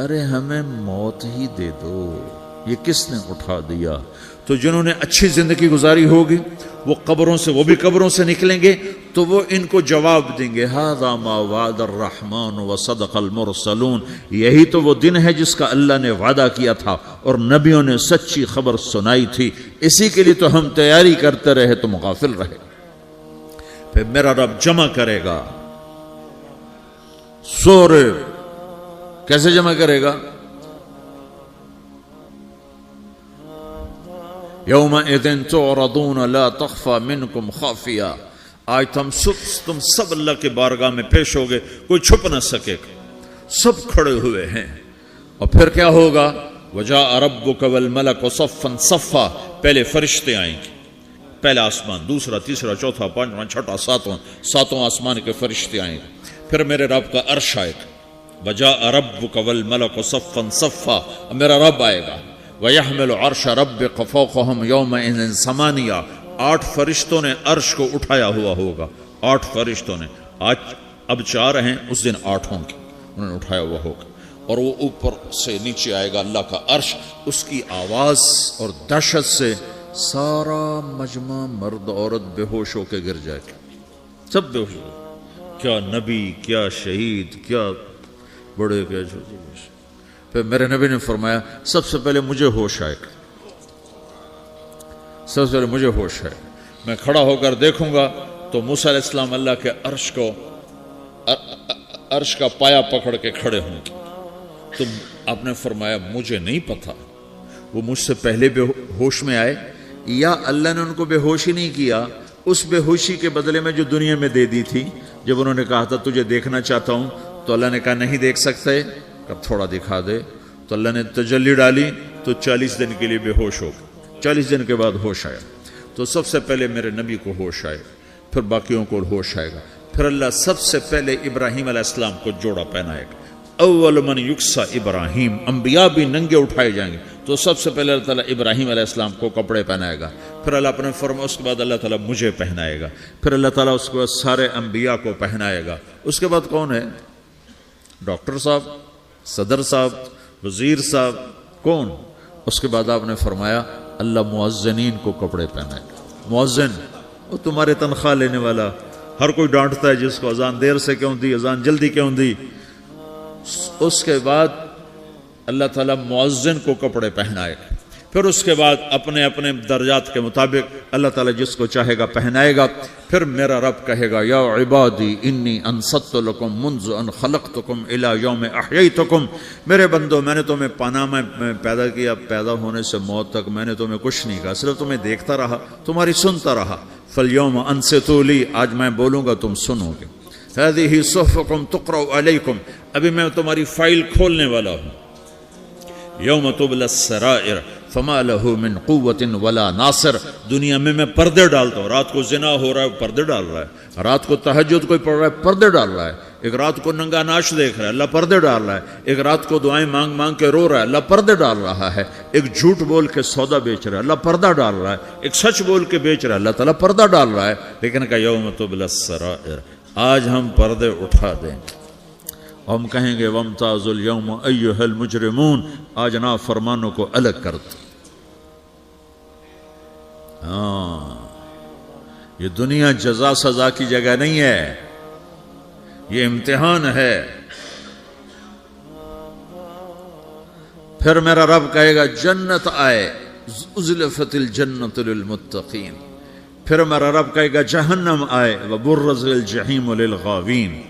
Speaker 1: ارے ہمیں موت ہی دے دو، یہ کس نے اٹھا دیا؟ تو جنہوں نے اچھی زندگی گزاری ہوگی وہ بھی قبروں سے نکلیں گے تو وہ ان کو جواب دیں گے ھذا ما وعد الرحمن وصدق المرسلون، یہی تو وہ دن ہے جس کا اللہ نے وعدہ کیا تھا اور نبیوں نے سچی خبر سنائی تھی، اسی کے لیے تو ہم تیاری کرتے رہے، تم غافل رہے۔ پھر میرا رب جمع کرے گا سورے، کیسے جمع کرے گا؟ یومئذ تعرضون لا تخفى منکم خافیہ، آج تم سب اللہ کے بارگاہ میں پیش ہوگے، کوئی چھپ نہ سکے گا، سب کھڑے ہوئے ہیں۔ اور پھر کیا ہوگا؟ وجاء ربک والملک صفا صفا، پہلے فرشتے آئیں گے، پہلا آسمان، دوسرا، تیسرا، چوتھا، پانچواں، چھٹا، ساتواں آسمان کے فرشتے آئیں گے، پھر میرے رب کا عرش آئے گا، وجاء ربک والملک صفا صفا، میرا رب آئے گا، وَيَحْمِلُ عَرْشَ رَبِّكَ فَوْقَهُمْ يَوْمَئِذٍ ثَمَانِيَةٌ، 8 فرشتوں نے عرش کو اٹھایا ہوا ہوگا، 8 فرشتوں نے، آج اب 4 ہیں، اس دن 8 ہوں گے، انہوں نے اٹھایا ہوا ہوگا، اور وہ اوپر سے نیچے آئے گا اللہ کا عرش، اس کی آواز اور دہشت سے سارا مجمع مرد عورت بے ہوش ہو کے گر جائے گا، سب بے ہوش ہو، کیا نبی، کیا شہید، کیا بڑے، کیا چھوٹے۔ پھر میرے نبی نے فرمایا سب سے پہلے مجھے ہوش آئے گا، سب سے پہلے مجھے ہوش ہے، میں کھڑا ہو کر دیکھوں گا تو موسیٰ علیہ السلام اللہ کے عرش کا پایا پکڑ کے کھڑے ہوں گے۔ تو آپ نے فرمایا مجھے نہیں پتا وہ مجھ سے پہلے بے ہوش میں آئے یا اللہ نے ان کو بے ہوش ہی نہیں کیا، اس بے ہوشی کے بدلے میں جو دنیا میں دے دی تھی، جب انہوں نے کہا تھا تجھے دیکھنا چاہتا ہوں تو اللہ نے کہا نہیں دیکھ سکتے، اب تھوڑا دکھا دے، تو اللہ نے تجلی ڈالی تو 40 دن کے لیے بے ہوش ہو گئے، 40 دن کے بعد ہوش آیا۔ تو سب سے پہلے میرے نبی کو ہوش آئے، پھر باقیوں کو ہوش آئے گا، پھر اللہ سب سے پہلے ابراہیم علیہ السلام کو جوڑا پہنائے گا، اول من یکسا ابراہیم، انبیاء بھی ننگے اٹھائے جائیں گے، تو سب سے پہلے اللہ تعالیٰ ابراہیم علیہ السلام کو کپڑے پہنائے گا، پھر اللہ اپنے فرما، اس کے بعد اللہ تعالیٰ مجھے پہنائے گا، پھر اللہ تعالیٰ اس کے بعد سارے انبیاء کو پہنائے گا۔ اس کے بعد کون ہے؟ ڈاکٹر صاحب، صدر صاحب، وزیر صاحب، کون؟ اس کے بعد آپ نے فرمایا اللہ مؤذنین کو کپڑے پہنائے گا۔ مؤذن وہ تمہارے تنخواہ لینے والا، ہر کوئی ڈانٹتا ہے جس کو اذان دیر سے کیوں دی، اذان جلدی کیوں دی۔ اس کے بعد اللہ تعالیٰ مؤذن کو کپڑے پہنائے گا، پھر اس کے بعد اپنے اپنے درجات کے مطابق اللہ تعالیٰ جس کو چاہے گا پہنائے گا۔ پھر میرا رب کہے گا یا عبادی انی انصت لکم منذ ان خلقتکم الی یوم احییتکم، میرے بندو میں نے تمہیں پاناما میں پیدا کیا، پیدا ہونے سے موت تک میں نے تمہیں کچھ نہیں کہا، صرف تمہیں دیکھتا رہا، تمہاری سنتا رہا۔ فالیوم انصتوا لی، آج میں بولوں گا تم سنو گے۔ ہذہ صحفکم تقرأ علیکم، ابھی میں تمہاری فائل کھولنے والا ہوں۔ یوم تبلی السرائر فما لہ من قوت ولا ناصر، دنیا میں پردے ڈالتا ہوں، رات کو زنا ہو رہا ہے پردے ڈال رہا ہے، رات کو تہجد کوئی پڑھ رہا ہے پردے ڈال رہا ہے، ایک رات کو ننگا ناچ دیکھ رہا ہے اللہ پردے ڈال رہا ہے، ایک رات کو دعائیں مانگ مانگ کے رو رہا ہے اللہ پردے ڈال رہا ہے، ایک جھوٹ بول کے سودا بیچ رہا ہے اللہ پردہ ڈال رہا ہے، ایک سچ بول کے بیچ رہا ہے اللہ تعالیٰ پردہ ڈال رہا ہے۔ لیکن کہ یوم تبلی السرائر، آج ہم پردے اٹھا دیں گے، ہم کہیں گے وامتازوا اليوم ایھا المجرمون، آج نافرمانوں کو الگ کر دو۔ یہ دنیا جزا سزا کی جگہ نہیں ہے، یہ امتحان ہے۔ پھر میرا رب کہے گا جنت آئے، ازلفت الجنت للمتقین، پھر میرا رب کہے گا جہنم آئے، وبرز الجحیم للغاوین،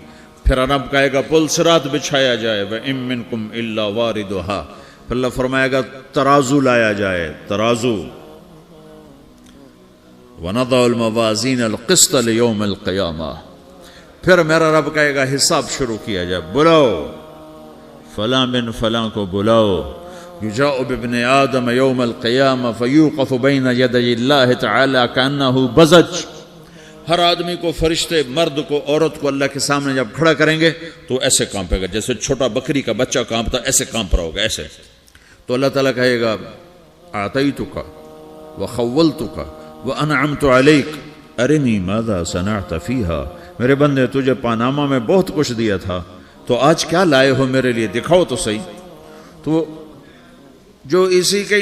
Speaker 1: پھر رب کہے گا پل صراط بچھایا جائے، وَإِن مِّنكُمْ إِلَّا وَارِدُهَا، پھر اللہ فرمائے گا ترازو لایا جائے، ترازو، وَنَضَعُ الْمَوَازِينَ الْقِسْطَ لِيَوْمِ الْقِيَامَةِ، پھر میرا رب کہے گا حساب شروع کیا جائے، بلاؤ فلاں بن فلاں کو بلاؤ، یجاء بابن آدم یوم القیامہ فیوقف بین یدی اللہ تعالی کانہ بزج، ہر آدمی کو، فرشتے، مرد کو، عورت کو اللہ کے سامنے جب کھڑا کریں گے تو ایسے کانپے گا جیسے چھوٹا بکری کا بچہ کانپتا، ایسے کانپ رہا ہوگا ایسے. تو اللہ تعالیٰ کہے گا اعطیتک وخولتک وانعمت علیک ارنی ماذا صنعت فیہا، میرے بندے تجھے پاناما میں بہت کچھ دیا تھا، تو آج کیا لائے ہو میرے لیے، دکھاؤ تو صحیح. تو جو اسی کے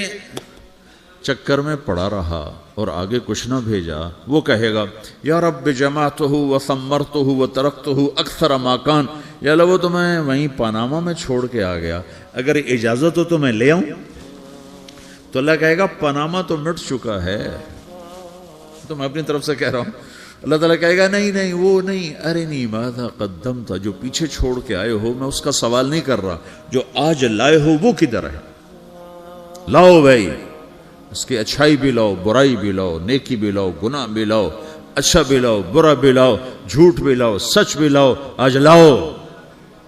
Speaker 1: چکر میں پڑا رہا اور آگے کچھ نہ بھیجا، وہ کہے گا یا رب جمعتہ وثمرتہ وترکتہ اکثر ما کان، یا اللہ وہ تو میں وہیں پاناما میں چھوڑ کے آ گیا، اگر اجازت ہو تو میں لے آؤں. تو اللہ کہے گا پاناما تو مٹ چکا ہے، تو میں اپنی طرف سے کہہ رہا ہوں. اللہ تعالیٰ کہے گا نہیں نہیں وہ نہیں، ارنی ماذا قدمت، جو پیچھے چھوڑ کے آئے ہو میں اس کا سوال نہیں کر رہا، جو آج لائے ہو وہ کدھر ہے، لاؤ بھائی، اس کی اچھائی بھی لاؤ، برائی بھی لاؤ، نیکی بھی لاؤ، گناہ بھی لاؤ، اچھا بھی لاؤ، برا بھی لاؤ، جھوٹ بھی لاؤ، سچ بھی لاؤ، آج لاؤ.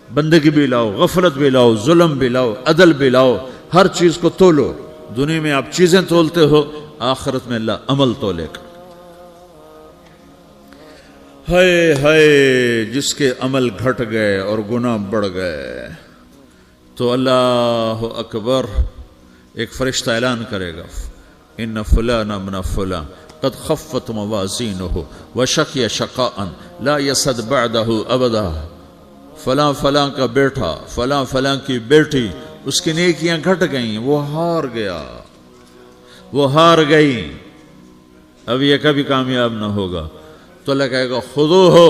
Speaker 1: بندگی بھی لاؤ، غفلت بھی لاؤ، ظلم بھی لاؤ، عدل بھی لاؤ، ہر چیز کو تولو. دنیا میں آپ چیزیں تولتے ہو، آخرت میں اللہ عمل تولے گا. ہائے ہائے جس کے عمل گھٹ گئے اور گناہ بڑھ گئے، تو اللہ اکبر، ایک فرشتہ اعلان کرے گا ان فلان ابن فلان قد خفت موازینہ وشقی شقاء لا یسد بعدہ ابدا، فلاں فلاں کا بیٹا، فلاں فلاں کی بیٹی، اس کی نیکیاں گھٹ گئیں، وہ ہار گیا، وہ ہار گئی، اب یہ کبھی کامیاب نہ ہوگا. تو اللہ کہے گا خودو ہو،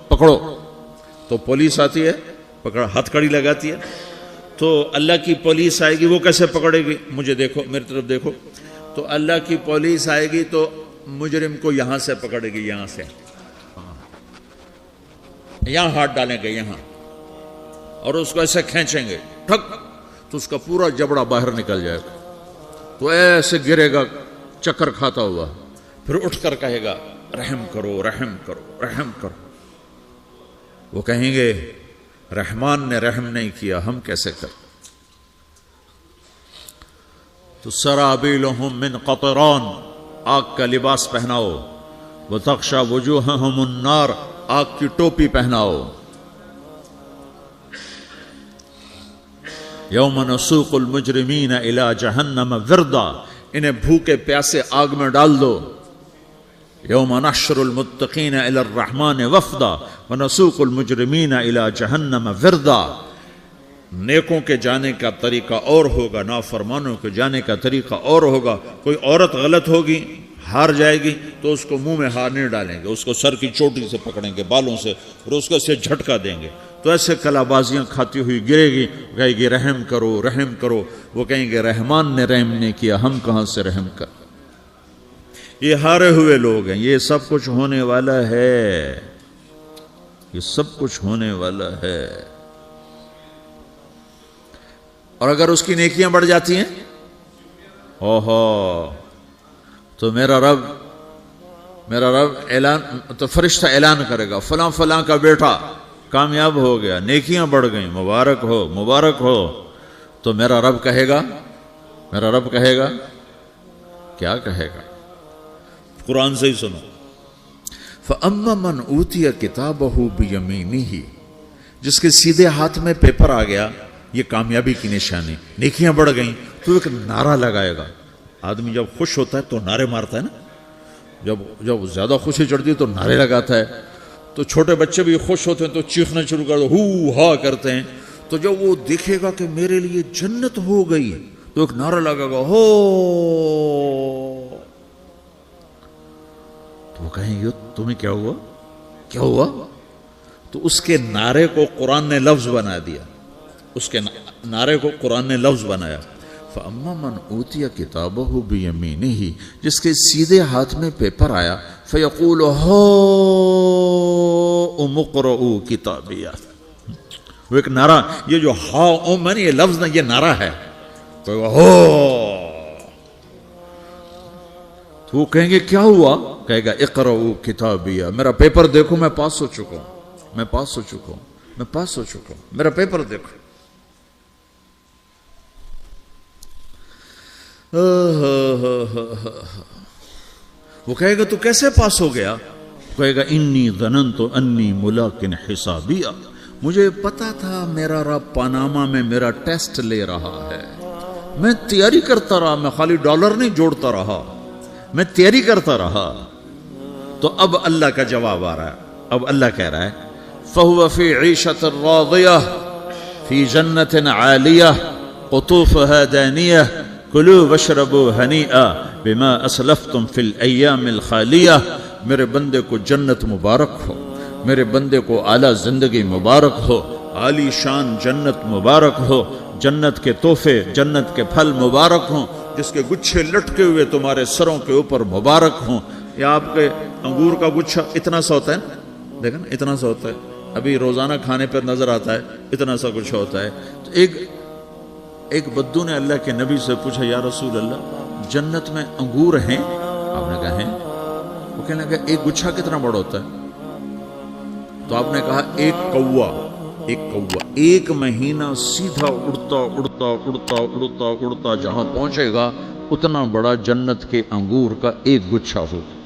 Speaker 1: پکڑو. تو پولیس آتی ہے، پکڑ ہتھ کڑی لگاتی ہے. تو اللہ کی پولیس آئے گی، وہ کیسے پکڑے گی، مجھے دیکھو، میری طرف دیکھو. تو اللہ کی پولیس آئے گی تو مجرم کو یہاں سے پکڑے گی، یہاں سے، یہاں ہاتھ ڈالیں گے یہاں، اور اس کو ایسے کھینچیں گے ٹھک، تو اس کا پورا جبڑا باہر نکل جائے گا. تو ایسے گرے گا چکر کھاتا ہوا، پھر اٹھ کر کہے گا رحم کرو، رحم کرو، رحم کرو. وہ کہیں گے رحمان نے رحم نہیں کیا، ہم کیسے کریں. تو سرابیلہم من قطران، آگ کا لباس پہناؤ، وتغشا وجوہہم النار، آگ کی ٹوپی پہناؤ. یوم نسوق المجرمین الی جہنم وردا، انہیں بھوکے پیاسے آگ میں ڈال دو. یوم نحشر المتقین الی الرحمن وفدا ونسوق المجرمین الی جہنم وردا. نیکوں کے جانے کا طریقہ اور ہوگا، نافرمانوں کے جانے کا طریقہ اور ہوگا. کوئی عورت غلط ہوگی، ہار جائے گی، تو اس کو منہ میں ہار نہیں ڈالیں گے، اس کو سر کی چوٹی سے پکڑیں گے، بالوں سے، اور اس کو سے جھٹکا دیں گے. تو ایسے کلا بازیاں کھاتی ہوئی گرے گی، کہے گی رحم کرو، رحم کرو. وہ کہیں گے رحمان نے رحم نہیں کیا، ہم کہاں سے رحم کر. یہ ہارے ہوئے لوگ ہیں. یہ سب کچھ ہونے والا ہے، یہ سب کچھ ہونے والا ہے. اور اگر اس کی نیکیاں بڑھ جاتی ہیں، اوہو، تو میرا رب اعلان، تو فرشتہ اعلان کرے گا فلاں فلاں کا بیٹا کامیاب ہو گیا، نیکیاں بڑھ گئیں، مبارک ہو، مبارک ہو. تو میرا رب کہے گا کیا کہے گا؟ قرآن سے ہی سنو. فَأَمَّا مَنْ أُوتِيَ كِتَابَهُ بِيَمِينِهِ، جس کے سیدھے ہاتھ میں پیپر آ گیا، یہ کامیابی کی نشانی، نیکیاں بڑھ گئیں. تو ایک نعرہ لگائے گا. آدمی جب خوش ہوتا ہے تو نعرے مارتا ہے نا، جب زیادہ خوشی چڑھتی ہے تو نعرے لگاتا ہے. تو چھوٹے بچے بھی خوش ہوتے ہیں تو چیخنا شروع کر دو، ہو ہا کرتے ہیں. تو جب وہ دیکھے گا کہ میرے لیے جنت ہو گئی، تو ایک نعرہ لگے گا، ہو. تو وہ کہیں گے تمہیں کیا ہوا، کیا ہوا؟ تو اس کے نعرے کو قرآن نے لفظ بنا دیا، اس کے نعرے کو قرآن نے لفظ بنایا. فَأَمَّا مَنْ أُوتِيَ كِتَابَهُ بِيَمِينِهِ، جس کے سیدھے ہاتھ میں پیپر آیا، فَيَقُولُ هَاؤْمُ اقْرَءُوا كِتَابِيَهْ. وہ ایک نعرہ، یہ جو ہا میں یہ لفظ نہ، یہ نعرہ ہے. تو وہ کہیں گے کیا ہوا؟ کہے گا اقرؤوا کتابیہ، میرا پیپر دیکھو، میں پاس ہو چکا ہوں، میں پاس ہو چکا ہوں، میں پاس ہو چکا ہوں، میرا پیپر دیکھو. وہ کہے گا تو کیسے پاس ہو گیا؟ کہے گا انی ظننت انی ملاقن حسابیہ، مجھے پتا تھا میرا رب پاناما میں میرا ٹیسٹ لے رہا ہے، میں تیاری کرتا رہا، میں خالی ڈالر نہیں جوڑتا رہا، میں تیاری کرتا رہا۔ تو اب اللہ کا جواب آ رہا ہے، اب اللہ کہہ رہا ہے فَهُوَ فِي عِيشَةٍ رَاضِيَةٍ فِي جَنَّةٍ عَالِيَةٍ قُطُوفُهَا دَانِيَةٌ كُلُوا وَاشْرَبُوا هَنِيئًا بِمَا أَسْلَفْتُمْ فِي الْأَيَّامِ الْخَالِيَةِ، میرے بندے کو جنت مبارک ہو، میرے بندے کو اعلیٰ زندگی مبارک ہو، عالی شان جنت مبارک ہو، جنت کے تحفے، جنت کے پھل مبارک ہوں، جس کے گچھے لٹکے ہوئے تمہارے سروں کے اوپر مبارک ہوں۔ یا آپ کے انگور کا گچھا اتنا سا ہوتا ہے نا، دیکھا نا اتنا سا ہوتا ہے، ابھی روزانہ کھانے پر نظر آتا ہے، اتنا سا گچھا ہوتا ہے۔ تو ایک بدو نے اللہ کے نبی سے پوچھا یا رسول اللہ جنت میں انگور ہیں؟ آپ نے کہا ہیں۔ وہ کہنے لگا ایک گچھا کتنا بڑا ہوتا ہے؟ تو آپ نے کہا ایک مہینہ سیدھا اڑتا اڑتا اڑتا اڑتا اڑتا جہاں پہنچے گا اتنا بڑا جنت کے انگور کا ایک گچھا ہوگا۔